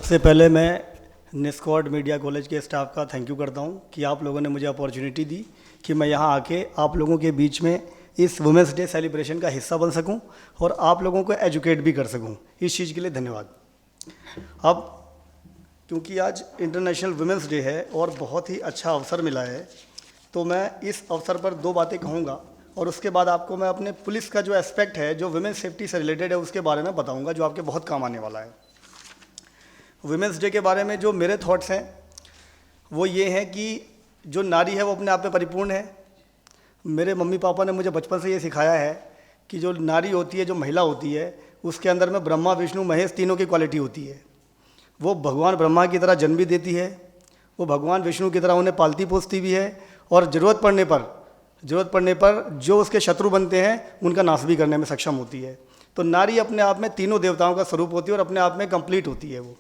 सबसे पहले मैं निस्कॉड मीडिया कॉलेज के स्टाफ का थैंक यू करता हूं कि आप लोगों ने मुझे अपॉर्चुनिटी दी कि मैं यहां आके आप लोगों के बीच में इस वुमेंस डे सेलिब्रेशन का हिस्सा बन सकूं और आप लोगों को एजुकेट भी कर सकूं। इस चीज़ के लिए धन्यवाद। अब क्योंकि आज इंटरनेशनल वुमेंस डे है और बहुत ही अच्छा अवसर मिला है, तो मैं इस अवसर पर दो बातें कहूँगा और उसके बाद आपको मैं अपने पुलिस का जो एस्पेक्ट है, जो वुमेंस सेफ्टी से रिलेटेड है, उसके बारे में बताऊँगा, जो आपके बहुत काम आने वाला है। वुमेंस डे के बारे में जो मेरे थॉट्स हैं वो ये हैं कि जो नारी है वो अपने आप में परिपूर्ण है। मेरे मम्मी पापा ने मुझे बचपन से ये सिखाया है कि जो नारी होती है, जो महिला होती है, उसके अंदर में ब्रह्मा विष्णु महेश तीनों की क्वालिटी होती है। वो भगवान ब्रह्मा की तरह जन्म भी देती है, वो भगवान विष्णु की तरह उन्हें पालती पोसती भी है और ज़रूरत पड़ने पर जो उसके शत्रु बनते हैं उनका नाश भी करने में सक्षम होती है। तो नारी अपने आप में तीनों देवताओं का स्वरूप होती है और अपने आप में कंप्लीट होती है वो।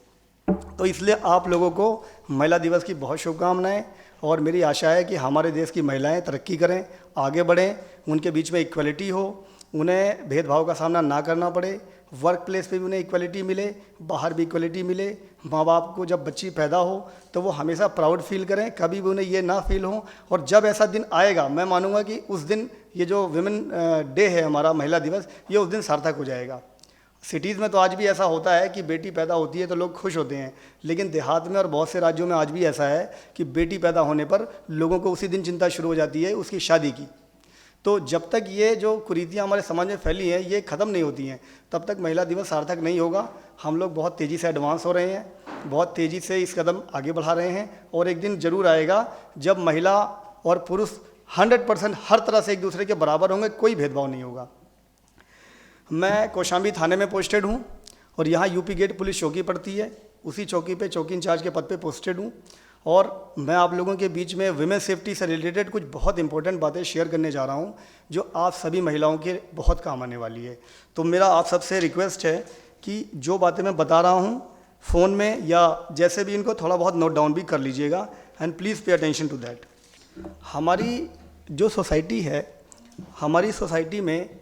तो इसलिए आप लोगों को महिला दिवस की बहुत शुभकामनाएं और मेरी आशा है कि हमारे देश की महिलाएं तरक्की करें, आगे बढ़ें, उनके बीच में इक्वलिटी हो, उन्हें भेदभाव का सामना ना करना पड़े, वर्क प्लेस पे भी उन्हें इक्वलिटी मिले, बाहर भी इक्वलिटी मिले। माँ बाप को जब बच्ची पैदा हो तो वो हमेशा प्राउड फील करें, कभी भी उन्हें ये ना फील हो। और जब ऐसा दिन आएगा, मैं मानूंगा कि उस दिन ये जो वुमेन डे है हमारा, महिला दिवस, ये उस दिन सार्थक हो जाएगा। सिटीज़ में तो आज भी ऐसा होता है कि बेटी पैदा होती है तो लोग खुश होते हैं, लेकिन देहात में और बहुत से राज्यों में आज भी ऐसा है कि बेटी पैदा होने पर लोगों को उसी दिन चिंता शुरू हो जाती है उसकी शादी की। तो जब तक ये जो कुरीतियाँ हमारे समाज में फैली हैं ये ख़त्म नहीं होती हैं, तब तक महिला दिवस सार्थक नहीं होगा। हम लोग बहुत तेज़ी से एडवांस हो रहे हैं, बहुत तेज़ी से इस कदम आगे बढ़ा रहे हैं और एक दिन ज़रूर आएगा जब महिला और पुरुष 100% हर तरह से एक दूसरे के बराबर होंगे, कोई भेदभाव नहीं होगा। मैं कौशाम्बी थाने में पोस्टेड हूँ और यहाँ यूपी गेट पुलिस चौकी पड़ती है, उसी चौकी पे चौकी इंचार्ज के पद पे पोस्टेड हूँ और मैं आप लोगों के बीच में वुमेन सेफ्टी से रिलेटेड कुछ बहुत इंपॉर्टेंट बातें शेयर करने जा रहा हूँ जो आप सभी महिलाओं के बहुत काम आने वाली है। तो मेरा आप सबसे रिक्वेस्ट है कि जो बातें मैं बता रहा हूँ फ़ोन में या जैसे भी, इनको थोड़ा बहुत नोट डाउन भी कर लीजिएगा and please pay attention to that. हमारी जो सोसाइटी है, हमारी सोसाइटी में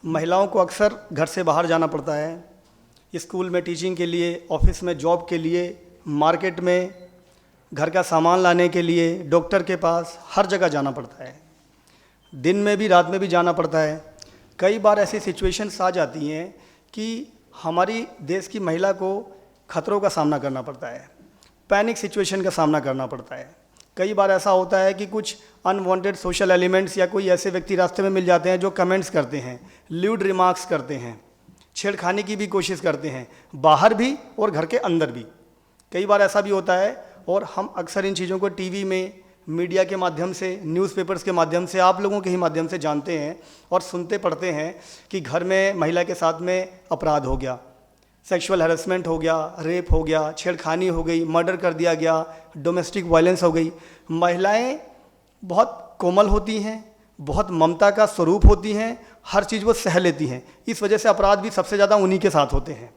महिलाओं को अक्सर घर से बाहर जाना पड़ता है, स्कूल में टीचिंग के लिए, ऑफिस में जॉब के लिए, मार्केट में घर का सामान लाने के लिए, डॉक्टर के पास, हर जगह जाना पड़ता है। दिन में भी रात में भी जाना पड़ता है। कई बार ऐसी सिचुएशंस आ जाती हैं कि हमारी देश की महिला को खतरों का सामना करना पड़ता है, पैनिक सिचुएशन का सामना करना पड़ता है। कई बार ऐसा होता है कि कुछ अनवांटेड सोशल एलिमेंट्स या कोई ऐसे व्यक्ति रास्ते में मिल जाते हैं जो कमेंट्स करते हैं, ल्यूड रिमार्क्स करते हैं, छेड़खानी की भी कोशिश करते हैं, बाहर भी और घर के अंदर भी। कई बार ऐसा भी होता है और हम अक्सर इन चीज़ों को टीवी में, मीडिया के माध्यम से, न्यूज़पेपर्स के माध्यम से, आप लोगों के ही माध्यम से जानते हैं और सुनते पढ़ते हैं कि घर में महिला के साथ में अपराध हो गया, सेक्सुअल हैरेसमेंट हो गया, रेप हो गया, छेड़खानी हो गई, मर्डर कर दिया गया, डोमेस्टिक वायलेंस हो गई। महिलाएं बहुत कोमल होती हैं, बहुत ममता का स्वरूप होती हैं, हर चीज़ वो सह लेती हैं। इस वजह से अपराध भी सबसे ज़्यादा उन्हीं के साथ होते हैं।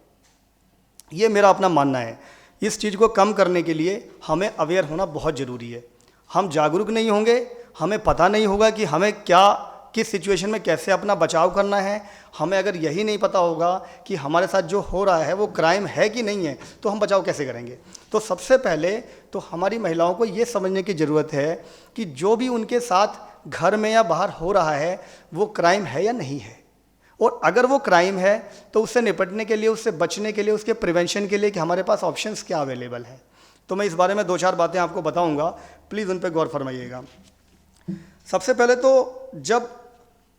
ये मेरा अपना मानना है। इस चीज़ को कम करने के लिए हमें अवेयर होना बहुत ज़रूरी है। हम जागरूक नहीं होंगे, हमें पता नहीं होगा कि हमें क्या, किस सिचुएशन में कैसे अपना बचाव करना है। हमें अगर यही नहीं पता होगा कि हमारे साथ जो हो रहा है वो क्राइम है कि नहीं है, तो हम बचाव कैसे करेंगे। तो सबसे पहले तो हमारी महिलाओं को ये समझने की ज़रूरत है कि जो भी उनके साथ घर में या बाहर हो रहा है वो क्राइम है या नहीं है, और अगर वो क्राइम है तो उससे निपटने के लिए, उससे बचने के लिए, उसके प्रिवेंशन के लिए कि हमारे पास ऑप्शंस क्या अवेलेबल हैं। तो मैं इस बारे में 2-4 बातें आपको बताऊँगा, प्लीज़ उन पर गौर फरमाइएगा। सबसे पहले तो जब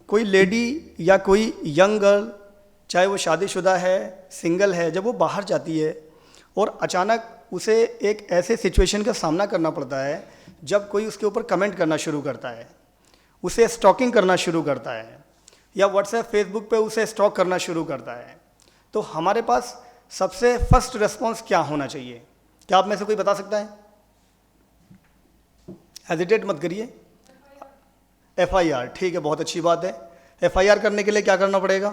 कोई लेडी या कोई यंग गर्ल, चाहे वो शादीशुदा है, सिंगल है, जब वो बाहर जाती है और अचानक उसे एक ऐसे सिचुएशन का सामना करना पड़ता है जब कोई उसके ऊपर कमेंट करना शुरू करता है, उसे स्टॉकिंग करना शुरू करता है या व्हाट्सएप फेसबुक पे उसे स्टॉक करना शुरू करता है, तो हमारे पास सबसे फर्स्ट रिस्पॉन्स क्या होना चाहिए? क्या आप में से कोई बता सकता है? हेजिटेट मत करिए। FIR, ठीक है, बहुत अच्छी बात है। FIR करने के लिए क्या करना पड़ेगा?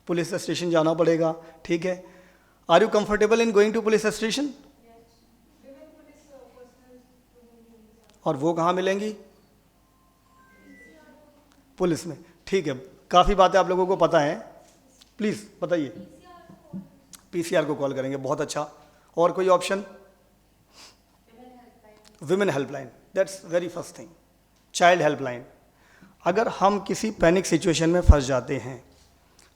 पुलिस स्टेशन जाना पड़ेगा, ठीक है। Are you comfortable in going to police station? और वो कहाँ मिलेंगी? पुलिस में, ठीक है। काफ़ी बातें आप लोगों को पता है, प्लीज़ बताइए। पीसीआर को कॉल करेंगे, बहुत अच्छा। और कोई option? Women helpline, that's very first thing. Child helpline, अगर हम किसी पैनिक सिचुएशन में फंस जाते हैं,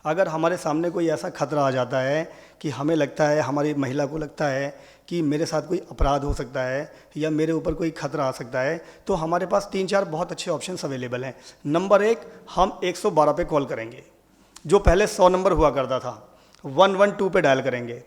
अगर हमारे सामने कोई ऐसा खतरा आ जाता है कि हमें लगता है, हमारी महिला को लगता है कि मेरे साथ कोई अपराध हो सकता है या मेरे ऊपर कोई खतरा आ सकता है, तो हमारे पास 3-4 बहुत अच्छे ऑप्शंस अवेलेबल हैं। नंबर 1, हम 112 पे कॉल करेंगे, जो पहले 100 नंबर हुआ करता था। 112 पे डायल करेंगे।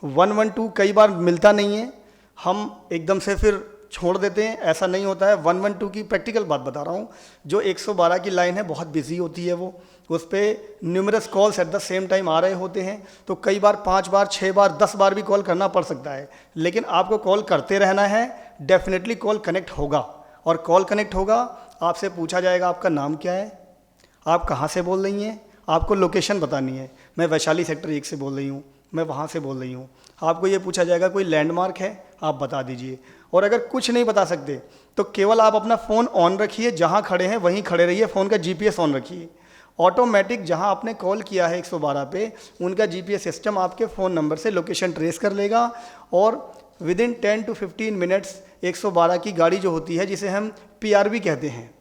112 कई बार मिलता नहीं है, हम एकदम से फिर छोड़ देते हैं, ऐसा नहीं होता है। 112 की प्रैक्टिकल बात बता रहा हूँ। जो 112 की लाइन है बहुत बिजी होती है, वो उस पर numerous calls at the same time आ रहे होते हैं, तो कई बार 5 बार 6 बार 10 बार भी कॉल करना पड़ सकता है। लेकिन आपको कॉल करते रहना है, डेफिनेटली कॉल कनेक्ट होगा। और कॉल कनेक्ट होगा, आपसे पूछा जाएगा आपका नाम क्या है, आप कहाँ से बोल रही हैं, आपको लोकेशन बतानी है। मैं वैशाली सेक्टर 1 से बोल रही हूँ, मैं वहाँ से बोल रही हूँ। आपको ये पूछा जाएगा कोई लैंडमार्क है, आप बता दीजिए। और अगर कुछ नहीं बता सकते तो केवल आप अपना फ़ोन ऑन रखिए, जहाँ खड़े हैं वहीं खड़े रहिए, फ़ोन का जीपीएस ऑन रखिए। ऑटोमेटिक जहाँ आपने कॉल किया है 112 पे, उनका जीपीएस सिस्टम आपके फ़ोन नंबर से लोकेशन ट्रेस कर लेगा और विदिन 10 to 15 मिनट्स 112 की गाड़ी जो होती है, जिसे हम पीआरवी कहते हैं,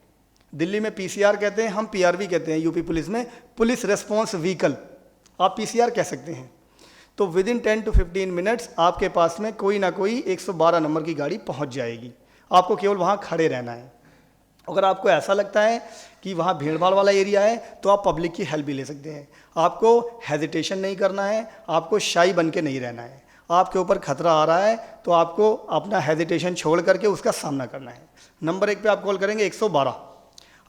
दिल्ली में पीसीआर कहते हैं, हम पीआरवी कहते हैं यूपी पुलिस में, पुलिस रेस्पॉन्स व्हीकल, आप पीसीआर कह सकते हैं। तो विदिन 10 to 15 मिनट्स आपके पास में कोई ना कोई 112 नंबर की गाड़ी पहुंच जाएगी। आपको केवल वहां खड़े रहना है। अगर आपको ऐसा लगता है कि वहाँ भीड़ भाड़ वाला एरिया है, तो आप पब्लिक की हेल्प भी ले सकते हैं। आपको हेजिटेशन नहीं करना है, आपको शाई बन के नहीं रहना है। आपके ऊपर खतरा आ रहा है तो आपको अपना हेजिटेशन छोड़ करके उसका सामना करना है। नंबर 1 पे आप कॉल करेंगे 112।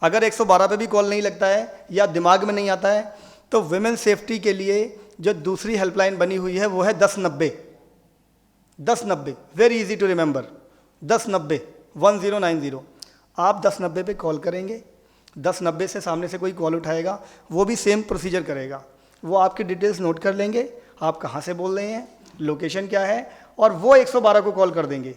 अगर 112 पे भी कॉल नहीं लगता है या दिमाग में नहीं आता है, तो विमेन सेफ्टी के लिए जो दूसरी हेल्पलाइन बनी हुई है वो है 1090। 1090 वेरी इजी टू रिमेंबर, 1090 1090। आप 1090 पे कॉल करेंगे, 1090 से सामने से कोई कॉल उठाएगा, वो भी सेम प्रोसीजर करेगा। वो आपकी डिटेल्स नोट कर लेंगे, आप कहाँ से बोल रहे हैं, लोकेशन क्या है, और वो 112 को कॉल कर देंगे।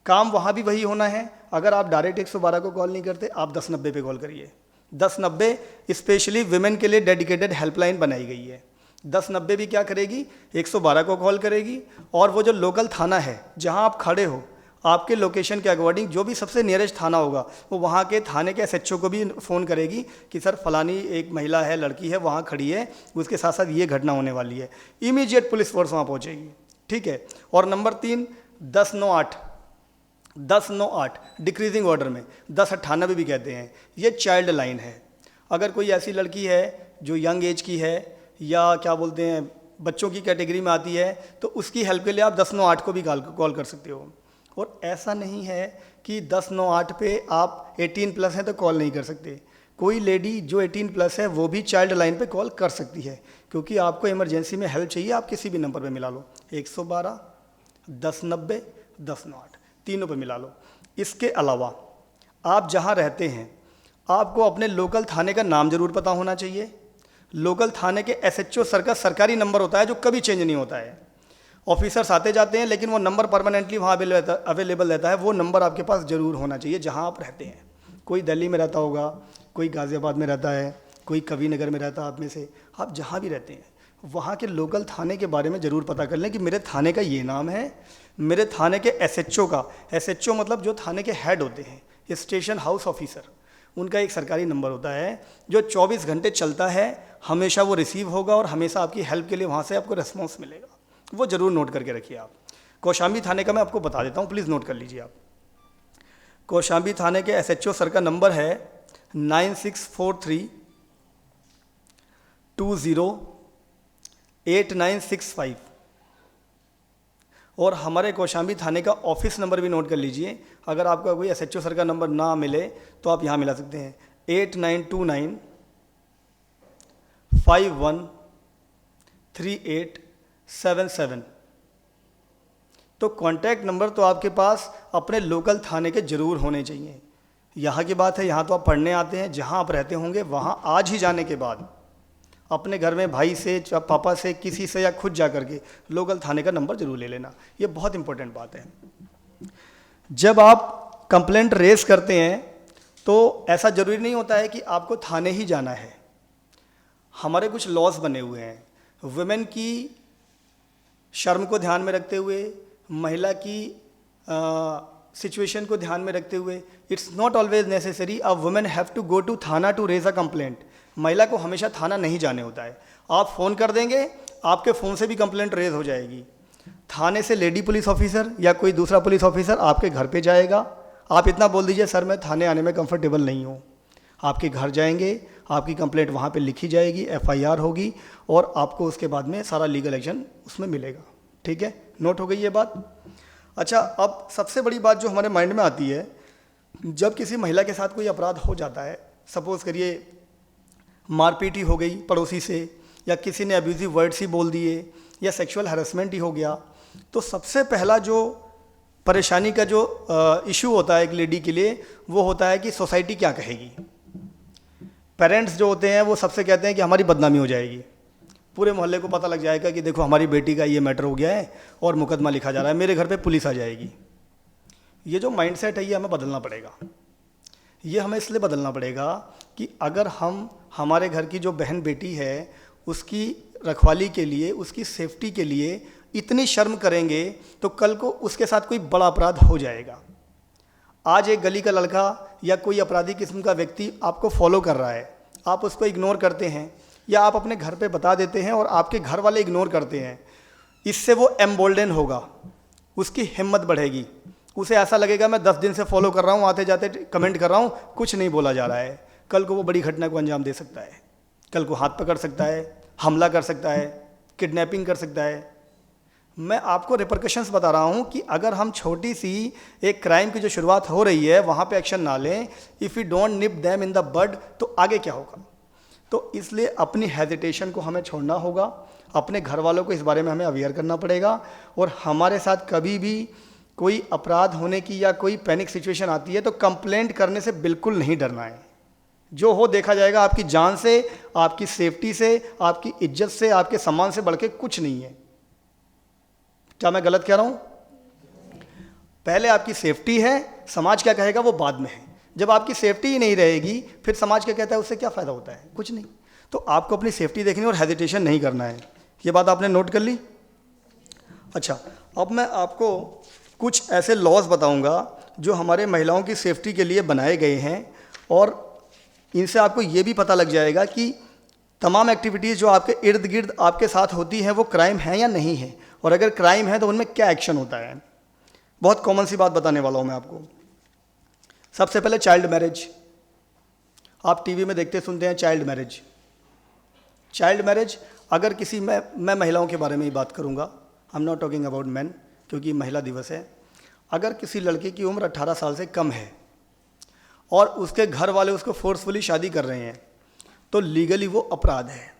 काम वहाँ भी वही होना है। अगर आप डायरेक्ट 112 को कॉल नहीं करते, आप 1090 पे कॉल करिए। 1090 स्पेशली विमेन के लिए डेडिकेटेड हेल्पलाइन बनाई गई है। 1090 भी क्या करेगी, 112 को कॉल करेगी, और वो जो लोकल थाना है जहाँ आप खड़े हो, आपके लोकेशन के अकॉर्डिंग जो भी सबसे नियरेस्ट थाना होगा, वो वहाँ के थाने के एसएचओ को भी फ़ोन करेगी कि सर फलानी एक महिला है, लड़की है, वहाँ खड़ी है, उसके साथ साथ ये घटना होने वाली है। इमीडिएट पुलिस फोर्स वहाँ पहुँचेगी, ठीक है। और नंबर 3, 1098। 1098 डिक्रीजिंग ऑर्डर में 1098 भी कहते हैं। ये चाइल्ड लाइन है। अगर कोई ऐसी लड़की है जो यंग एज की है या क्या बोलते हैं बच्चों की कैटेगरी में आती है, तो उसकी हेल्प के लिए आप 1098 को भी कॉल कर सकते हो। और ऐसा नहीं है कि 1098 पे आप 18+ हैं तो कॉल नहीं कर सकते। कोई लेडी जो 18+ है वो भी चाइल्ड लाइन पे कॉल कर सकती है, क्योंकि आपको इमरजेंसी में हेल्प चाहिए, आप किसी भी नंबर पे मिला लो, 112, 1090, 1098, तीनों पे मिला लो। इसके अलावा आप जहाँ रहते हैं, आपको अपने लोकल थाने का नाम ज़रूर पता होना चाहिए। लोकल थाने के एसएचओ सर का सरकारी नंबर होता है जो कभी चेंज नहीं होता है। ऑफिसर्स आते जाते हैं, लेकिन वो नंबर परमानेंटली वहाँ अवेलेबल रहता है। वो नंबर आपके पास ज़रूर होना चाहिए जहाँ आप रहते हैं। कोई दिल्ली में रहता होगा, कोई गाज़ियाबाद में रहता है, कोई कवि नगर में रहता है। आप में से आप जहाँ भी रहते हैं, वहाँ के लोकल थाने के बारे में ज़रूर पता कर लें कि मेरे थाने का ये नाम है। मेरे थाने के एसएचओ का, एसएचओ मतलब जो थाने के हेड होते हैं, स्टेशन हाउस ऑफिसर, उनका एक सरकारी नंबर होता है जो 24 घंटे चलता है। हमेशा वो रिसीव होगा और हमेशा आपकी हेल्प के लिए वहाँ से आपको रिस्पॉन्स मिलेगा। वो ज़रूर नोट करके रखिए आप। कौशाम्बी थाने का मैं आपको बता देता हूँ, प्लीज़ नोट कर लीजिए आप। कौशाम्बी थाने के एसएचओ सर का नंबर है 9643208965। और हमारे कौशाम्बी थाने का ऑफिस नंबर भी नोट कर लीजिए। अगर आपका कोई एसएचओ सर का नंबर ना मिले तो आप यहाँ मिला सकते हैं, 8929513877। तो कॉन्टैक्ट नंबर तो आपके पास अपने लोकल थाने के ज़रूर होने चाहिए। यहाँ की बात है, यहाँ तो आप पढ़ने आते हैं, जहाँ आप रहते होंगे वहाँ आज ही जाने के बाद अपने घर में भाई से, पापा से, किसी से या खुद जा करके लोकल थाने का नंबर ज़रूर ले लेना। ये बहुत इंपॉर्टेंट बात है। जब आप कंप्लेंट रेज करते हैं तो ऐसा ज़रूरी नहीं होता है कि आपको थाने ही जाना है। हमारे कुछ लॉज बने हुए हैं। वुमेन की शर्म को ध्यान में रखते हुए, महिला की सिचुएशन को ध्यान में रखते हुए, it's not always necessary a women have to go to थाना टू रेज अ कंप्लेंट। महिला को हमेशा थाना नहीं जाने होता है। आप फ़ोन कर देंगे, आपके फ़ोन से भी कंप्लेंट रेज हो जाएगी। थाने से लेडी पुलिस ऑफिसर या कोई दूसरा पुलिस ऑफिसर आपके घर पे जाएगा। आप इतना बोल दीजिए, सर मैं थाने आने में कंफर्टेबल नहीं हूँ। आपके घर जाएंगे, आपकी कंप्लेंट वहाँ पे लिखी जाएगी, एफआईआर होगी और आपको उसके बाद में सारा लीगल एक्शन उसमें मिलेगा। ठीक है, नोट हो गई ये बात। अच्छा, अब सबसे बड़ी बात जो हमारे माइंड में आती है, जब किसी महिला के साथ कोई अपराध हो जाता है, सपोज़ करिए मारपीट ही हो गई पड़ोसी से, या किसी ने अब्यूजिव वर्ड्स ही बोल दिए, या सेक्सुअल हैरेसमेंट ही हो गया, तो सबसे पहला जो परेशानी का जो इशू होता है एक लेडी के लिए, वो होता है कि सोसाइटी क्या कहेगी। पेरेंट्स जो होते हैं वो सबसे कहते हैं कि हमारी बदनामी हो जाएगी, पूरे मोहल्ले को पता लग जाएगा कि देखो हमारी बेटी का ये मैटर हो गया है और मुकदमा लिखा जा रहा है, मेरे घर पे पुलिस आ जाएगी। ये जो माइंडसेट है ये हमें बदलना पड़ेगा। ये हमें इसलिए बदलना पड़ेगा कि अगर हम हमारे घर की जो बहन बेटी है उसकी रखवाली के लिए, उसकी सेफ्टी के लिए इतनी शर्म करेंगे तो कल को उसके साथ कोई बड़ा अपराध हो जाएगा। आज एक गली का लड़का या कोई अपराधी किस्म का व्यक्ति आपको फॉलो कर रहा है, आप उसको इग्नोर करते हैं या आप अपने घर पे बता देते हैं और आपके घर वाले इग्नोर करते हैं, इससे वो एम्बोल्डन होगा, उसकी हिम्मत बढ़ेगी। उसे ऐसा लगेगा मैं 10 दिन से फॉलो कर रहा हूँ, आते जाते कमेंट कर रहा हूँ, कुछ नहीं बोला जा रहा है। कल को वो बड़ी घटना को अंजाम दे सकता है, कल को हाथ पकड़ सकता है, हमला कर सकता है, किडनैपिंग कर सकता है। मैं आपको रिपरकशंस बता रहा हूँ कि अगर हम छोटी सी एक क्राइम की जो शुरुआत हो रही है वहाँ पे एक्शन ना लें, if you don't nip them in the bud, तो आगे क्या होगा। तो इसलिए अपनी हेजिटेशन को हमें छोड़ना होगा, अपने घर वालों को इस बारे में हमें अवेयर करना पड़ेगा। और हमारे साथ कभी भी कोई अपराध होने की या कोई पैनिक सिचुएशन आती है तो कंप्लेंट करने से बिल्कुल नहीं डरना है। जो हो देखा जाएगा। आपकी जान से, आपकी सेफ्टी से, आपकी इज्जत से, आपके सम्मान से बढ़ के कुछ नहीं है। क्या मैं गलत कह रहा हूं? पहले आपकी सेफ्टी है, समाज क्या कहेगा वो बाद में है। जब आपकी सेफ्टी ही नहीं रहेगी फिर समाज क्या कहता है उससे क्या फ़ायदा होता है? कुछ नहीं। तो आपको अपनी सेफ्टी देखनी और हेजिटेशन नहीं करना है। ये बात आपने नोट कर ली। अच्छा, अब मैं आपको कुछ ऐसे लॉज बताऊंगा जो हमारे महिलाओं की सेफ्टी के लिए बनाए गए हैं और इनसे आपको ये भी पता लग जाएगा कि तमाम एक्टिविटीज़ जो आपके इर्द गिर्द आपके साथ होती हैं वो क्राइम है या नहीं है, और अगर क्राइम है तो उनमें क्या एक्शन होता है। बहुत कॉमन सी बात बताने वाला हूँ मैं आपको। सबसे पहले चाइल्ड मैरिज। आप टीवी में देखते सुनते हैं चाइल्ड मैरिज। चाइल्ड मैरिज अगर किसी, मैं महिलाओं के बारे में ही बात करूँगा, I am not talking about man क्योंकि महिला दिवस है। अगर किसी लड़के की उम्र 18 साल से कम है और उसके घर वाले उसको फोर्सफुली शादी कर रहे हैं तो लीगली वो अपराध है।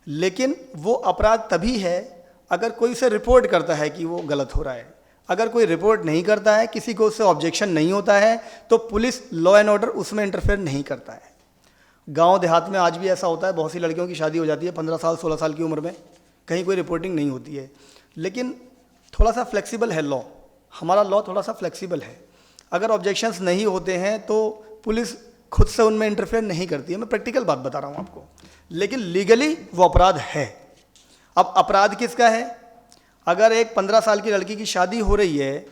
लेकिन वो अपराध तभी है अगर कोई उसे रिपोर्ट करता है कि वो गलत हो रहा है। अगर कोई रिपोर्ट नहीं करता है, किसी को उससे ऑब्जेक्शन नहीं होता है, तो पुलिस लॉ एंड ऑर्डर उसमें इंटरफेयर नहीं करता है। गांव देहात में आज भी ऐसा होता है, बहुत सी लड़कियों की शादी हो जाती है 15 साल 16 साल की उम्र में, कहीं कोई रिपोर्टिंग नहीं होती है। लेकिन थोड़ा सा फ्लेक्सिबल है लॉ, हमारा लॉ थोड़ा सा फ्लेक्सिबल है। अगर ऑब्जेक्शंस नहीं होते हैं तो पुलिस खुद से उनमें इंटरफेयर नहीं करती है। मैं प्रैक्टिकल बात बता रहा हूँ आपको। लेकिन लीगली वो अपराध है। अब अपराध किसका है? अगर एक 15 साल की लड़की की शादी हो रही है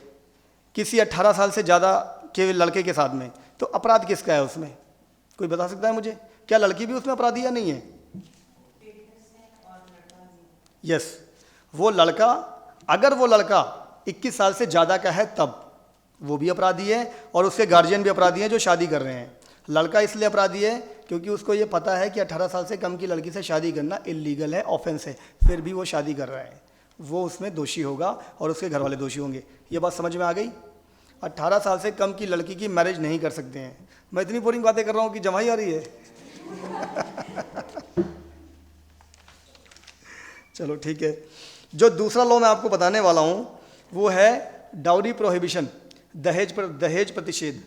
किसी 18 साल से ज़्यादा के लड़के के साथ में, तो अपराध किसका है उसमें? कोई बता सकता है मुझे? क्या लड़की भी उसमें अपराधी या नहीं है? यस, वो लड़का, अगर वो लड़का 21 साल से ज़्यादा का है तब वो भी अपराधी है और उसके गार्जियन भी अपराधी हैं जो शादी कर रहे हैं। लड़का इसलिए अपराधी है क्योंकि उसको ये पता है कि 18 साल से कम की लड़की से शादी करना इल्लीगल है, ऑफेंस है, फिर भी वो शादी कर रहा है, वो उसमें दोषी होगा और उसके घर वाले दोषी होंगे। ये बात समझ में आ गई? 18 साल से कम की लड़की की मैरिज नहीं कर सकते हैं। मैं इतनी बोरिंग बातें कर रहा हूँ कि जमाई आ रही है। चलो ठीक है। जो दूसरा लॉ मैं आपको बताने वाला हूँ वो है डाउरी प्रोहिबिशन, दहेज प्रतिषेध।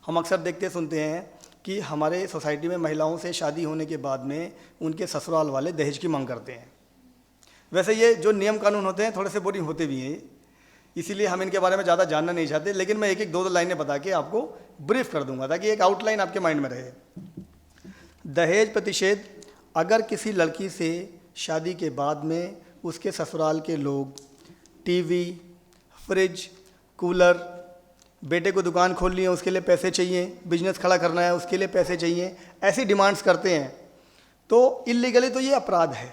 हम अक्सर देखते सुनते हैं कि हमारे सोसाइटी में महिलाओं से शादी होने के बाद में उनके ससुराल वाले दहेज की मांग करते हैं। वैसे ये जो नियम कानून होते हैं थोड़े से बोरिंग होते भी हैं, इसीलिए हम इनके बारे में ज़्यादा जानना नहीं चाहते, लेकिन मैं एक एक दो लाइनें बता के आपको ब्रीफ कर दूंगा ताकि एक आउटलाइन आपके माइंड में रहे। दहेज प्रतिषेध, अगर किसी लड़की से शादी के बाद में उसके ससुराल के लोग टीवी, फ्रिज, कूलर, बेटे को दुकान खोलनी है उसके लिए पैसे चाहिए, बिजनेस खड़ा करना है उसके लिए पैसे चाहिए, ऐसी डिमांड्स करते हैं, तो इलीगली तो ये अपराध है।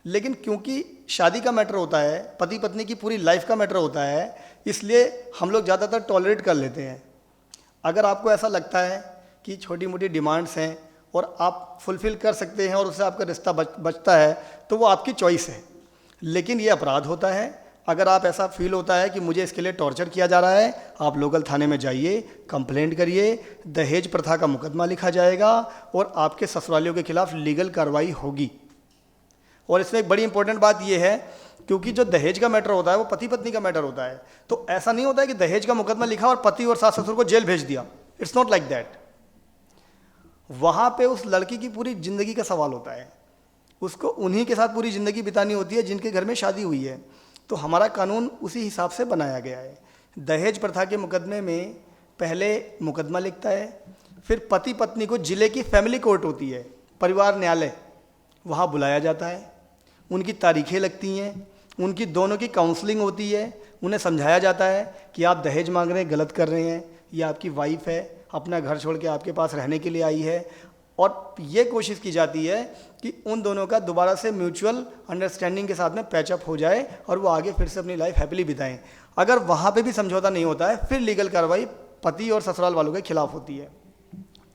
लेकिन क्योंकि शादी का मैटर होता है, पति पत्नी की पूरी लाइफ का मैटर होता है, इसलिए हम लोग ज़्यादातर टॉलरेट कर लेते हैं। अगर आपको ऐसा लगता है कि छोटी मोटी डिमांड्स हैं और आप फुलफ़िल कर सकते हैं और उससे आपका रिश्ता बचता है, तो वो आपकी चॉइस है। लेकिन ये अपराध होता है। अगर आप ऐसा फील होता है कि मुझे इसके लिए टॉर्चर किया जा रहा है, आप लोकल थाने में जाइए, कंप्लेंट करिए, दहेज प्रथा का मुकदमा लिखा जाएगा और आपके ससुरालियों के खिलाफ लीगल कार्रवाई होगी। और इसमें एक बड़ी इंपॉर्टेंट बात यह है, क्योंकि जो दहेज का मैटर होता है वो पति पत्नी का मैटर होता है, तो ऐसा नहीं होता है कि दहेज का मुकदमा लिखा और पति और सास ससुर को जेल भेज दिया। It's not like that. वहाँ पे उस लड़की की पूरी ज़िंदगी का सवाल होता है, उसको उन्हीं के साथ पूरी ज़िंदगी बितानी होती है जिनके घर में शादी हुई है। तो हमारा कानून उसी हिसाब से बनाया गया है। दहेज प्रथा के मुकदमे में पहले मुकदमा लिखता है, फिर पति पत्नी को जिले की फैमिली कोर्ट होती है, परिवार न्यायालय, वहाँ बुलाया जाता है, उनकी तारीखें लगती हैं, उनकी दोनों की काउंसलिंग होती है, उन्हें समझाया जाता है कि आप दहेज मांग रहे हैं, गलत कर रहे हैं, ये आपकी वाइफ है, अपना घर छोड़ के आपके पास रहने के लिए आई है। और ये कोशिश की जाती है कि उन दोनों का दोबारा से म्यूचुअल अंडरस्टैंडिंग के साथ में पैचअप हो जाए और वो आगे फिर से अपनी लाइफ हैप्पीली बिताएं। अगर वहाँ पे भी समझौता नहीं होता है, फिर लीगल कार्रवाई पति और ससुराल वालों के खिलाफ होती है।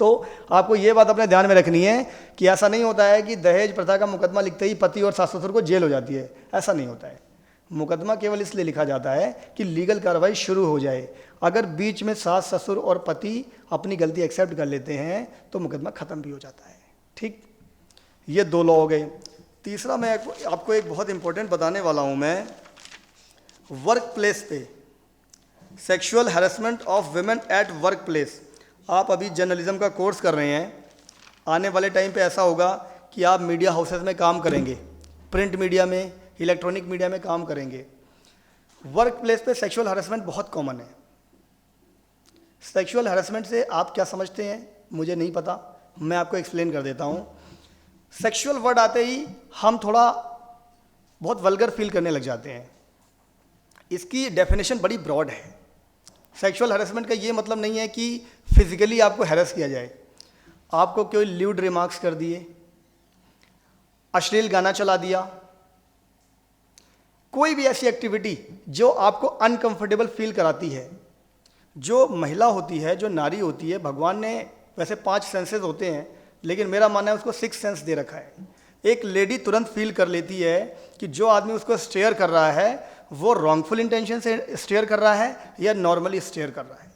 तो आपको ये बात अपने ध्यान में रखनी है कि ऐसा नहीं होता है कि दहेज प्रथा का मुकदमा लिखते ही पति और सास ससुर को जेल हो जाती है, ऐसा नहीं होता है। मुकदमा केवल इसलिए लिखा जाता है कि लीगल कार्रवाई शुरू हो जाए। अगर बीच में सास ससुर और पति अपनी गलती एक्सेप्ट कर लेते हैं तो मुकदमा ख़त्म भी हो जाता है। ठीक, ये 2 लॉ हो गए। तीसरा मैं आपको एक बहुत इंपॉर्टेंट बताने वाला हूँ। मैं वर्क प्लेस पे sexual harassment of women at work place. आप अभी जर्नलिज्म का कोर्स कर रहे हैं, आने वाले टाइम पे ऐसा होगा कि आप मीडिया हाउसेस में काम करेंगे, प्रिंट मीडिया में, इलेक्ट्रॉनिक मीडिया में काम करेंगे। वर्क प्लेस पे सेक्सुअल हैरेसमेंट बहुत कॉमन है। सेक्सुअल हैरेसमेंट से आप क्या समझते हैं मुझे नहीं पता, मैं आपको एक्सप्लेन कर देता हूँ। सेक्सुअल वर्ड आते ही हम थोड़ा बहुत वल्गर फील करने लग जाते हैं। इसकी डेफिनेशन बड़ी ब्रॉड है। सेक्सुअल हैरेसमेंट का ये मतलब नहीं है कि फिजिकली आपको हैरेस किया जाए, आपको कोई ल्यूड रिमार्क्स कर दिए, अश्लील गाना चला दिया, कोई भी ऐसी एक्टिविटी जो आपको अनकंफर्टेबल फील कराती है। जो महिला होती है, जो नारी होती है, भगवान ने वैसे 5 सेंसेस होते हैं, लेकिन मेरा मानना है उसको 6 सेंस दे रखा है। एक लेडी तुरंत फील कर लेती है कि जो आदमी उसको स्टेयर कर रहा है वो रॉन्गफुल इंटेंशन से स्टेयर कर रहा है या नॉर्मली स्टेयर कर रहा है।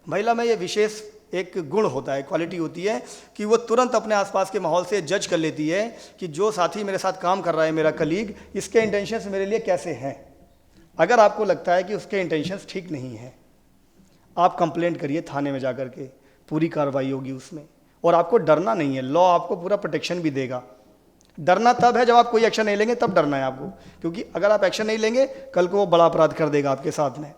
महिला में ये विशेष एक गुण होता है, क्वालिटी होती है कि वो तुरंत अपने आसपास के माहौल से जज कर लेती है कि जो साथी मेरे साथ काम कर रहा है, मेरा कलीग, इसके इंटेंशंस मेरे लिए कैसे हैं। अगर आपको लगता है कि उसके इंटेंशंस ठीक नहीं हैं, आप कंप्लेंट करिए थाने में जाकर के, पूरी कार्रवाई होगी उसमें। और आपको डरना नहीं है, लॉ आपको पूरा प्रोटेक्शन भी देगा। डरना तब है जब आप कोई एक्शन नहीं लेंगे, तब डरना है आपको, क्योंकि अगर आप एक्शन नहीं लेंगे कल को वो बड़ा अपराध कर देगा आपके साथ में।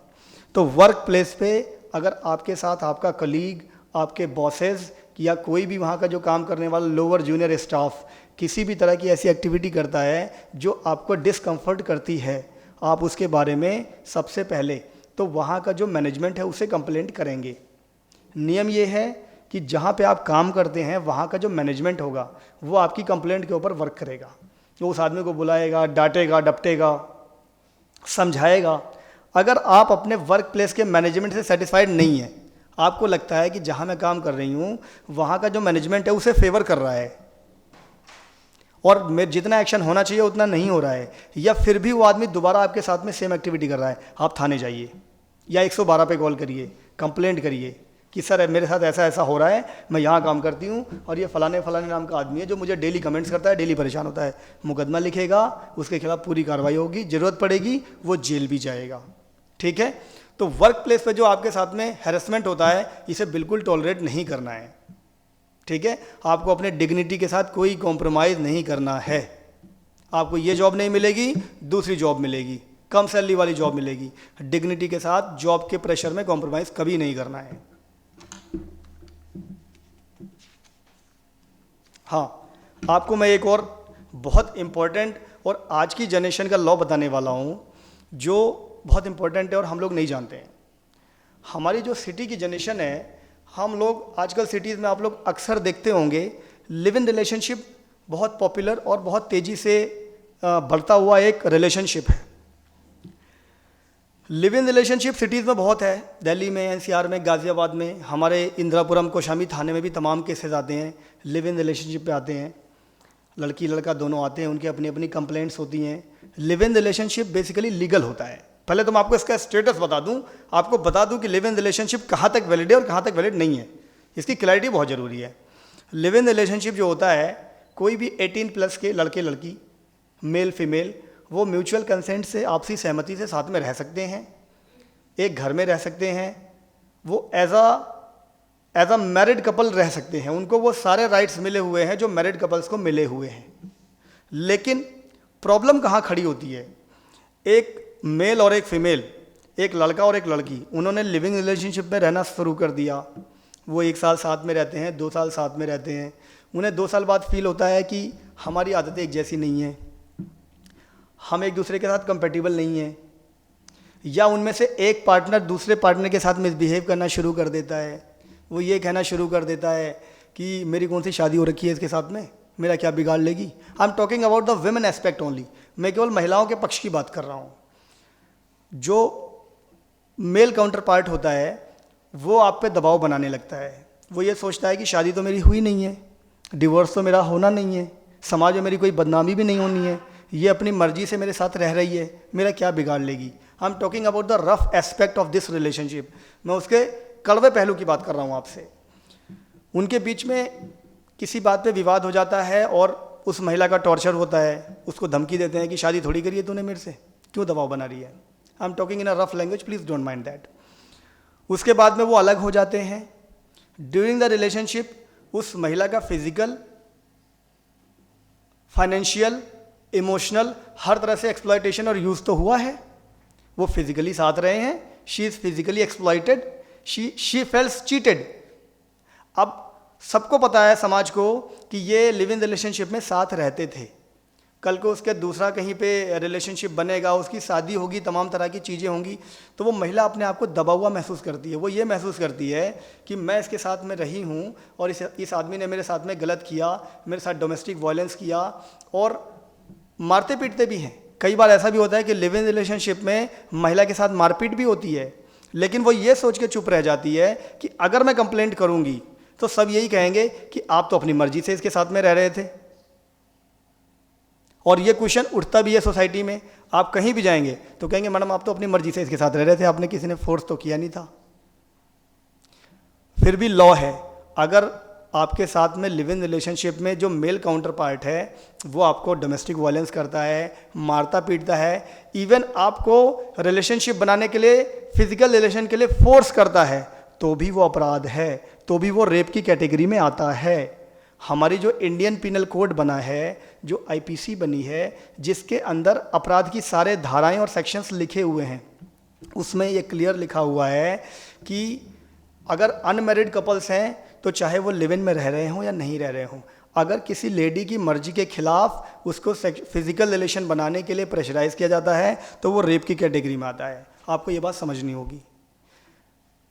तो वर्क प्लेस पे अगर आपके साथ आपका कलीग, आपके बॉसेस या कोई भी वहाँ का जो काम करने वाला लोअर जूनियर स्टाफ किसी भी तरह की ऐसी एक्टिविटी करता है जो आपको डिसकम्फर्ट करती है, आप उसके बारे में सबसे पहले तो वहाँ का जो मैनेजमेंट है उसे कंप्लेंट करेंगे। नियम ये है कि जहाँ पे आप काम करते हैं वहाँ का जो मैनेजमेंट होगा वो आपकी कंप्लेंट के ऊपर वर्क करेगा। वो उस आदमी को बुलाएगा, डांटेगा, डपटेगा, समझाएगा। अगर आप अपने वर्क प्लेस के मैनेजमेंट से सेटिस्फाइड नहीं है, आपको लगता है कि जहाँ मैं काम कर रही हूँ वहाँ का जो मैनेजमेंट है उसे फेवर कर रहा है और मेरे जितना एक्शन होना चाहिए उतना नहीं हो रहा है, या फिर भी वो आदमी दोबारा आपके साथ में सेम एक्टिविटी कर रहा है, आप थाने जाइए या 112 पे कॉल करिए, कंप्लेंट करिए कि सर मेरे साथ ऐसा ऐसा हो रहा है, मैं यहाँ काम करती हूँ और ये फलाने फलाने नाम का आदमी है जो मुझे डेली कमेंट्स करता है, डेली परेशान होता है। मुकदमा लिखेगा, उसके खिलाफ पूरी कार्रवाई होगी, ज़रूरत पड़ेगी वो जेल भी जाएगा। ठीक है, तो वर्क प्लेस पे जो आपके साथ में हैरेसमेंट होता है इसे बिल्कुल टॉलरेट नहीं करना है। ठीक है, आपको अपने डिग्निटी के साथ कोई कॉम्प्रोमाइज़ नहीं करना है। आपको ये जॉब नहीं मिलेगी, दूसरी जॉब मिलेगी, कम सैलरी वाली जॉब मिलेगी। डिग्निटी के साथ जॉब के प्रेशर में कॉम्प्रोमाइज़ कभी नहीं करना है। हाँ, आपको मैं एक और बहुत इम्पॉर्टेंट और आज की जनरेशन का लॉ बताने वाला हूँ जो बहुत इंपॉर्टेंट है और हम लोग नहीं जानते हैं। हमारी जो सिटी की जनरेशन है, हम लोग आजकल सिटीज़ में आप लोग अक्सर देखते होंगे लिव इन रिलेशनशिप बहुत पॉपुलर और बहुत तेज़ी से बढ़ता हुआ एक रिलेशनशिप है। लिव इन रिलेशनशिप सिटीज़ में बहुत है, दिल्ली में, एनसीआर में, गाज़ियाबाद में, हमारे इंदिरापुरम कौशाम्बी थाने में भी तमाम केसेस आते हैं, लिव इन रिलेशनशिप पे आते हैं। लड़की लड़का दोनों आते हैं, उनकी अपनी अपनी कंप्लेंट्स होती हैं। Live in relationship basically legal होता है। पहले तो मैं आपको इसका स्टेटस बता दूं, आपको बता दूं कि लिव इन रिलेशनशिप कहाँ तक वैलिड है और कहाँ तक वैलिड नहीं है। इसकी क्लैरिटी बहुत ज़रूरी है। लिव इन रिलेशनशिप जो होता है, कोई भी 18+ के लड़के लड़की, मेल फीमेल, वो म्यूचुअल कंसेंट से, आपसी सहमति से साथ में रह सकते हैं, एक घर में रह सकते हैं, वो एज अ मैरिड कपल रह सकते हैं, उनको वो सारे राइट्स मिले हुए हैं जो मैरिड कपल्स को मिले हुए हैं। लेकिन प्रॉब्लम कहाँ खड़ी होती है? एक मेल और एक फीमेल, एक लड़का और एक लड़की, उन्होंने लिविंग रिलेशनशिप में रहना शुरू कर दिया। वो 1 साल साथ में रहते हैं, 2 साल साथ में रहते हैं। उन्हें 2 साल बाद फील होता है कि हमारी आदतें एक जैसी नहीं हैं, हम एक दूसरे के साथ कंपेटिबल नहीं हैं, या उनमें से एक पार्टनर दूसरे पार्टनर के साथ मिसबिहेव करना शुरू कर देता है। वो ये कहना शुरू कर देता है कि मेरी कौन सी शादी हो रखी है इसके साथ में, मेरा क्या बिगाड़ लेगी। I am talking about the women aspect only, मैं केवल महिलाओं के पक्ष की बात कर रहा हूँ। जो मेल काउंटर पार्ट होता है वो आप पे दबाव बनाने लगता है। वो ये सोचता है कि शादी तो मेरी हुई नहीं है, डिवोर्स तो मेरा होना नहीं है, समाज में मेरी कोई बदनामी भी नहीं होनी है, ये अपनी मर्जी से मेरे साथ रह रही है, मेरा क्या बिगाड़ लेगी। I am talking about the rough aspect of this relationship. मैं उसके कड़वे पहलू की बात कर रहा हूँ आपसे। उनके बीच में किसी बात पे विवाद हो जाता है और उस महिला का टॉर्चर होता है, उसको धमकी देते हैं कि शादी थोड़ी करी है तूने मेरे से, क्यों दबाव बना रही है। I am talking in a rough language, please don't mind that. उसके बाद में वो अलग हो जाते हैं। ड्यूरिंग द रिलेशनशिप उस महिला का फिजिकल, फाइनेंशियल, इमोशनल, हर तरह से एक्सप्लॉयटेशन और यूज़ तो हुआ है। वो फिजिकली साथ रहे हैं, she is physically exploited, she fails cheated. अब सबको पता है समाज को कि ये लिव इन रिलेशनशिप में साथ रहते थे, कल को उसके दूसरा कहीं पे रिलेशनशिप बनेगा, उसकी शादी होगी, तमाम तरह की चीज़ें होंगी, तो वो महिला अपने आप को दबा हुआ महसूस करती है। वो ये महसूस करती है कि मैं इसके साथ में रही हूँ और इस आदमी ने मेरे साथ में गलत किया, मेरे साथ डोमेस्टिक वायलेंस किया और मारते पीटते भी हैं। कई बार ऐसा भी होता है कि लिव इन रिलेशनशिप में महिला के साथ मारपीट भी होती है, लेकिन वो ये सोच के चुप रह जाती है कि अगर मैं कंप्लेंट करूँगी तो सब यही कहेंगे कि आप तो अपनी मर्जी से इसके साथ में रह रहे थे। और ये क्वेश्चन उठता भी है सोसाइटी में, आप कहीं भी जाएंगे तो कहेंगे मैडम आप तो अपनी मर्जी से इसके साथ रह रहे थे, आपने किसी ने फोर्स तो किया नहीं था। फिर भी लॉ है, अगर आपके साथ में लिव इन रिलेशनशिप में जो मेल काउंटर पार्ट है वो आपको डोमेस्टिक वायलेंस करता है, मारता पीटता है, इवन आपको रिलेशनशिप बनाने के लिए, फिजिकल रिलेशन के लिए फोर्स करता है, तो भी वो अपराध है, तो भी वो रेप की कैटेगरी में आता है। हमारी जो इंडियन पिनल कोड बना है, जो आईपीसी बनी है, जिसके अंदर अपराध की सारे धाराएं और सेक्शंस लिखे हुए हैं, उसमें ये क्लियर लिखा हुआ है कि अगर अनमैरिड कपल्स हैं तो चाहे वो लिव इन में रह रहे हों या नहीं रह रहे हों, अगर किसी लेडी की मर्जी के खिलाफ उसको फिजिकल रिलेशन बनाने के लिए प्रेशराइज किया जाता है तो वो रेप की कैटेगरी में आता है। आपको ये बात समझनी होगी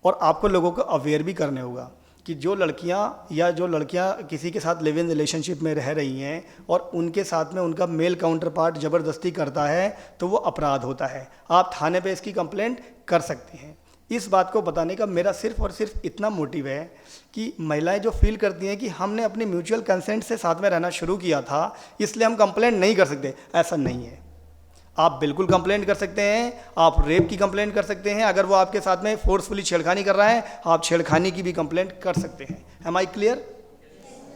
और आपको लोगों को अवेयर भी करने होगा कि जो लड़कियां किसी के साथ लिव इन रिलेशनशिप में रह रही हैं और उनके साथ में उनका मेल काउंटर पार्ट ज़बरदस्ती करता है तो वो अपराध होता है। आप थाने पे इसकी कंप्लेंट कर सकते हैं। इस बात को बताने का मेरा सिर्फ और सिर्फ इतना मोटिव है कि महिलाएं जो फील करती हैं कि हमने अपनी म्यूचुअल कंसेंट से साथ में रहना शुरू किया था इसलिए हम कंप्लेंट नहीं कर सकते, ऐसा नहीं है। आप बिल्कुल कंप्लेंट कर सकते हैं, आप रेप की कंप्लेंट कर सकते हैं, अगर वो आपके साथ में फोर्सफुली छेड़खानी कर रहा है आप छेड़खानी की भी कंप्लेंट कर सकते हैं। Am I clear?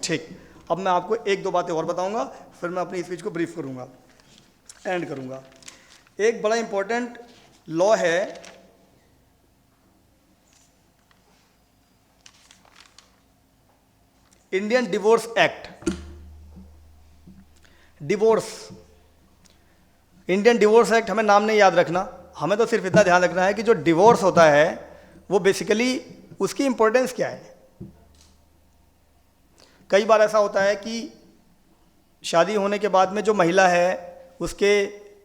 ठीक, अब मैं आपको 1-2 बातें और बताऊंगा, फिर मैं अपनी स्पीच को ब्रीफ करूंगा, एंड करूंगा। एक बड़ा इंपॉर्टेंट लॉ है Indian divorce act. Divorce, Indian divorce act, हमें नाम नहीं याद रखना, हमें तो सिर्फ इतना ध्यान रखना है कि जो डिवोर्स होता है वो बेसिकली उसकी इंपॉर्टेंस क्या है। कई बार ऐसा होता है कि शादी होने के बाद में जो महिला है उसके